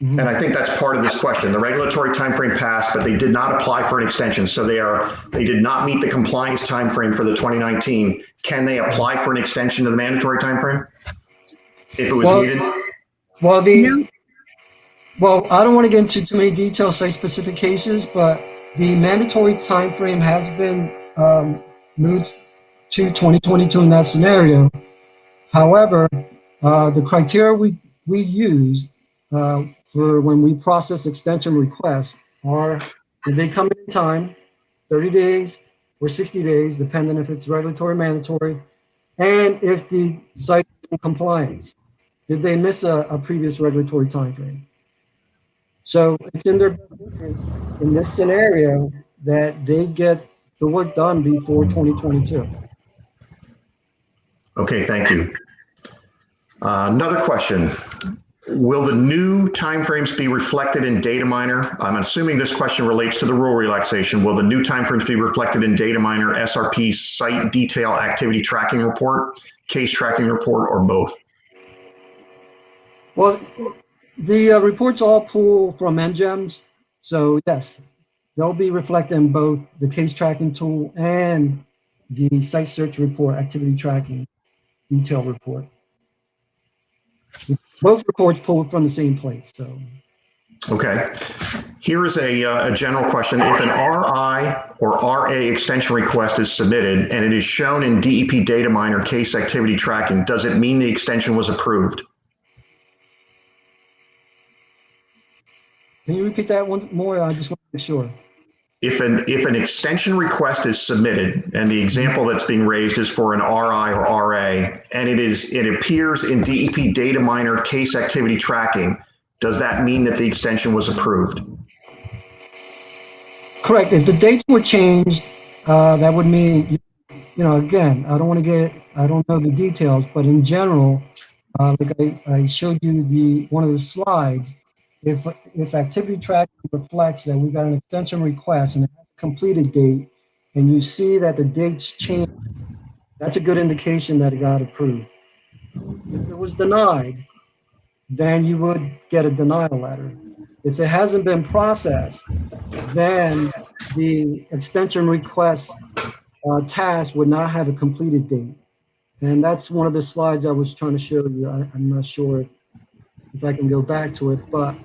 and I think that's part of this question, the regulatory timeframe passed, but they did not apply for an extension. So they did not meet the compliance timeframe for the 2019. Can they apply for an extension of the mandatory timeframe if it was needed? Well, I don't want to get into too many details, say specific cases, but the mandatory timeframe has been moved to 2022 in that scenario. However, the criteria we use for when we process extension requests are, did they come in time, 30 days or 60 days, depending if it's regulatory, mandatory, and if the site is in compliance. Did they miss a previous regulatory timeframe? So it's in their best interest in this scenario that they get the work done before 2022. Okay, thank you. Another question. Will the new timeframes be reflected in data miner? I'm assuming this question relates to the rule relaxation. Will the new timeframes be reflected in data miner, SRP site detail activity tracking report, case tracking report, or both? Well, the reports all pull from NGEMS. So yes, they'll be reflected in both the case tracking tool and the site search report, activity tracking detail report. Both reports pull from the same place. So. Okay. Here is a general question. If an RI or RA extension request is submitted and it is shown in DEP data miner case activity tracking, does it mean the extension was approved? Can you repeat that one more? I just want to make sure. If an extension request is submitted, and the example that's being raised is for an RI or RA, and it appears in DEP data miner case activity tracking, does that mean that the extension was approved? Correct. If the dates were changed, that would mean, again, I don't know the details, but in general, like I showed you one of the slides, if activity tracking reflects that we got an extension request and it has a completed date, and you see that the dates change, that's a good indication that it got approved. If it was denied, then you would get a denial letter. If it hasn't been processed, then the extension request task would not have a completed date. And that's one of the slides I was trying to show you. I'm not sure if I can go back to it, but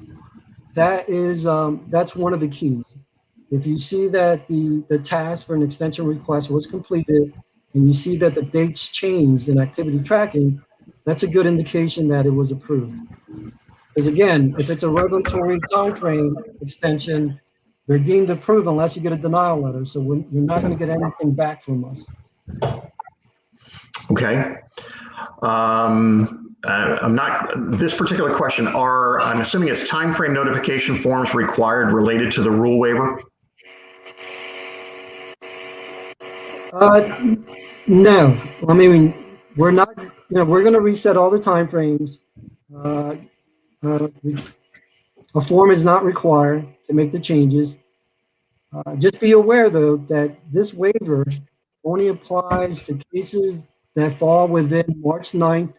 that's one of the keys. If you see that the task for an extension request was completed and you see that the dates changed in activity tracking, that's a good indication that it was approved. Because again, if it's a regulatory timeframe extension, they're deemed approved unless you get a denial letter. So you're not going to get anything back from us. Okay. This particular question, I'm assuming it's timeframe notification forms required related to the rule waiver? No, I mean, we're not we're going to reset all the timeframes. A form is not required to make the changes. Just be aware, though, that this waiver only applies to cases that fall within March 9th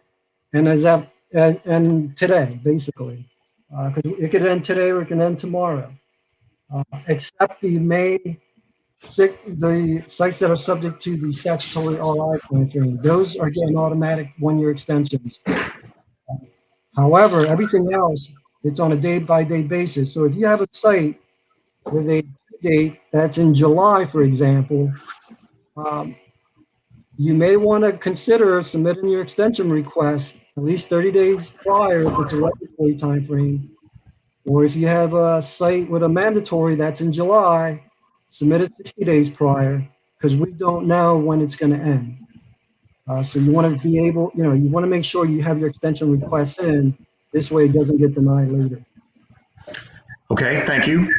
and today, basically. Because it could end today or it can end tomorrow. Except the May 6th, the sites that are subject to the statutory RI timeframe. Those are getting automatic one-year extensions. However, everything else, it's on a day-by-day basis. So if you have a site with a date that's in July, for example, you may want to consider submitting your extension request at least 30 days prior if it's a regulatory time frame. Or if you have a site with a mandatory that's in July, submit it 60 days prior, because we don't know when it's going to end. So you want to be able, you want to make sure you have your extension requests in. This way it doesn't get denied later. Okay, thank you.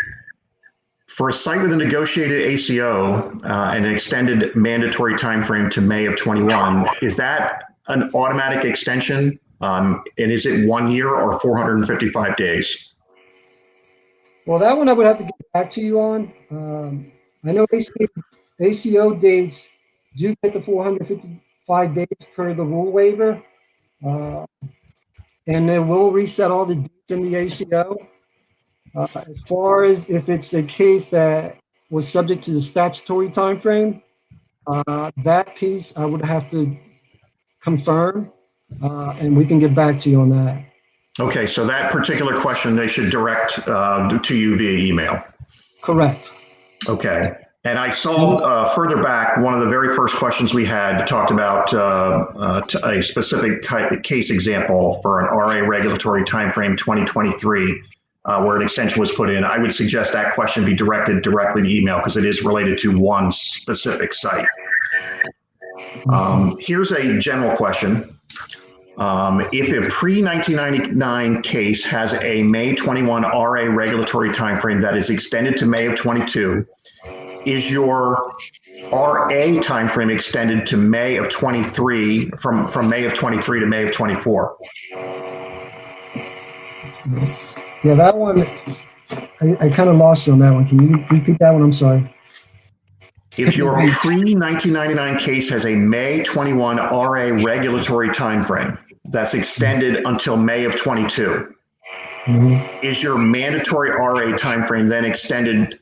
For a site with a negotiated ACO and an extended mandatory timeframe to May of 21, is that an automatic extension? And is it 1 year or 455 days? Well, that one I would have to get back to you on. I know ACO dates do get the 455 days per the rule waiver. And it will reset all the dates in the ACO. As far as if it's a case that was subject to the statutory time frame, that piece I would have to confirm, and we can get back to you on that. Okay, so that particular question they should direct to you via email. Correct. Okay. And I saw further back, one of the very first questions we had talked about a specific case example for an RA regulatory timeframe 2023, where an extension was put in. I would suggest that question be directed directly to email because it is related to one specific site. Here's a general question. If a pre-1999 case has a May 21 RA regulatory timeframe that is extended to May of 22, is your RA timeframe extended to May of 23, from May of 23 to May of 24? Yeah, that one, I kind of lost you on that one. Can you repeat that one? I'm sorry. If your pre-1999 case has a May 21 RA regulatory timeframe that's extended until May of 22, is your mandatory RA timeframe then extended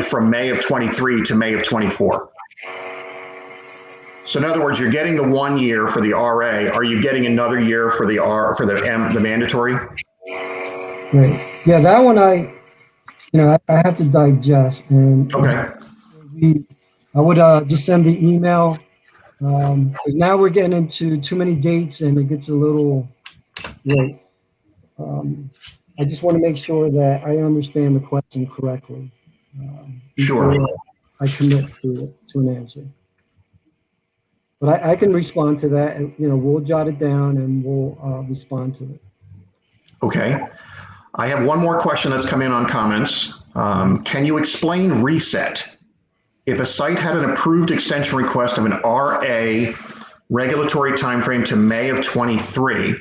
from May of 23 to May of 24? So in other words, you're getting the 1 year for the RA. Are you getting another year for the mandatory? Right. Yeah, that one I have to digest. And okay. I would just send the email because now we're getting into too many dates and it gets a little late. I just want to make sure that I understand the question correctly. Sure. I commit to an answer. But I can respond to that, and we'll jot it down and we'll respond to it. Okay. I have one more question that's come in on comments. Can you explain reset? If a site had an approved extension request of an RA regulatory timeframe to May of 23,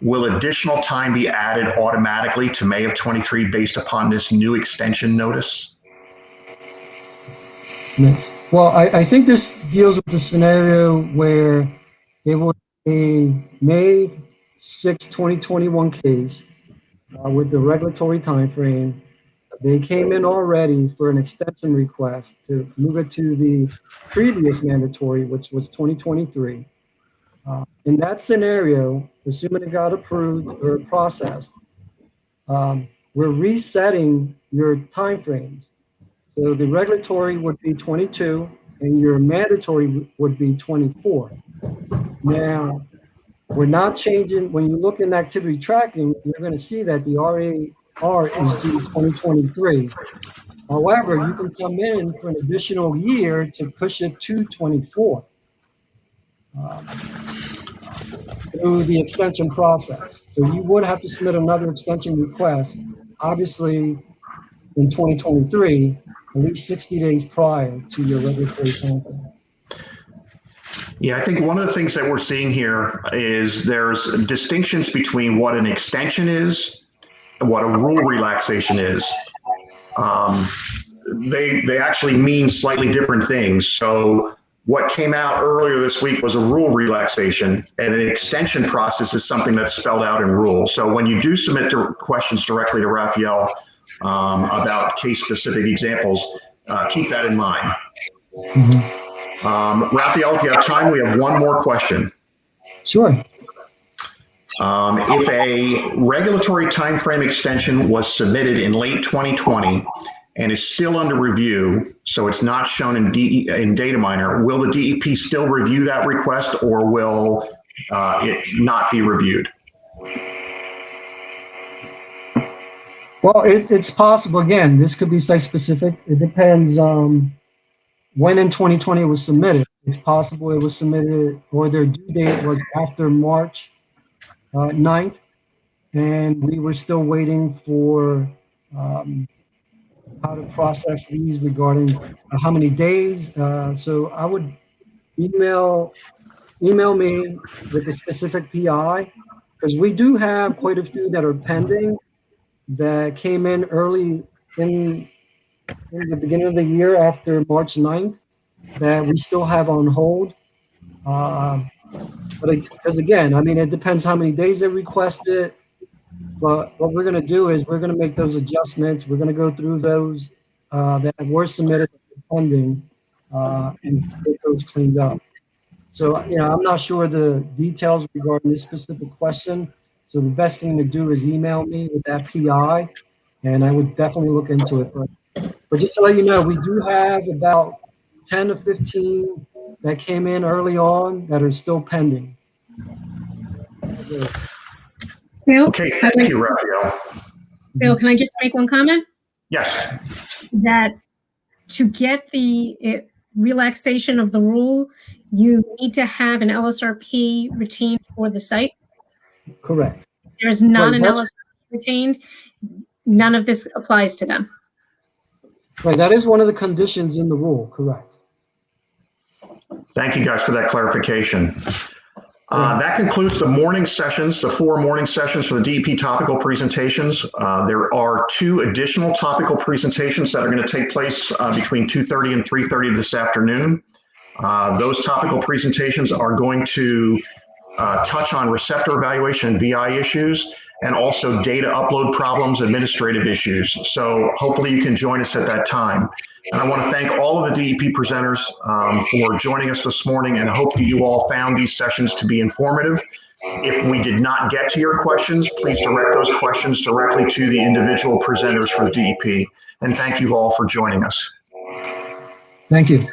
will additional time be added automatically to May of 23 based upon this new extension notice? Well, I think this deals with the scenario where it was a May 6, 2021 case with the regulatory timeframe. They came in already for an extension request to move it to the previous mandatory, which was 2023. In that scenario, assuming it got approved or processed, we're resetting your timeframes. So the regulatory would be 22 and your mandatory would be 24. Now, we're not changing. When you look in activity tracking, you're going to see that the RAR is due 2023. However, you can come in for an additional year to push it to 24 through the extension process. So you would have to submit another extension request, obviously in 2023, at least 60 days prior to your regulatory timeframe. Yeah, I think one of the things that we're seeing here is there's distinctions between what an extension is and what a rule relaxation is. They actually mean slightly different things. So what came out earlier this week was a rule relaxation, and an extension process is something that's spelled out in rules. So when you do submit questions directly to Rafael about case-specific examples, keep that in mind. Rafael, if you have time, we have one more question. Sure. If a regulatory timeframe extension was submitted in late 2020 and is still under review, so it's not shown in Data Miner, will the DEP still review that request, or will it not be reviewed? Well, it's possible. Again, this could be site-specific. It depends when in 2020 it was submitted. It's possible it was submitted, or their due date was after March 9th, and we were still waiting for how to process these regarding how many days. So I would email me with the specific PI, because we do have quite a few that are pending that came in early in the beginning of the year after March 9th that we still have on hold. But because again, I mean, it depends how many days they requested. But what we're going to do is we're going to make those adjustments. We're going to go through those that were submitted pending and get those cleaned up. So, you know, I'm not sure the details regarding this specific question. So the best thing to do is email me with that PI, and I would definitely look into it. But just to let you know, we do have about 10 to 15 that came in early on that are still pending. Bill, Okay, thank you, Rafael. Bill, can I just make one comment? Yes. That to get the relaxation of the rule, you need to have an LSRP retained for the site. Correct. There's not an LSRP retained. None of this applies to them. Right, that is one of the conditions in the rule, correct. Thank you guys for that clarification. That concludes the morning sessions, the 4 morning sessions for the DEP topical presentations. There are 2 additional topical presentations that are going to take place between 2:30 and 3:30 this afternoon. Those topical presentations are going to touch on receptor evaluation and VI issues, and also data upload problems, administrative issues. So hopefully you can join us at that time. And I want to thank all of the DEP presenters for joining us this morning, and I hope that you all found these sessions to be informative. If we did not get to your questions, please direct those questions directly to the individual presenters for the DEP. And thank you all for joining us. Thank you.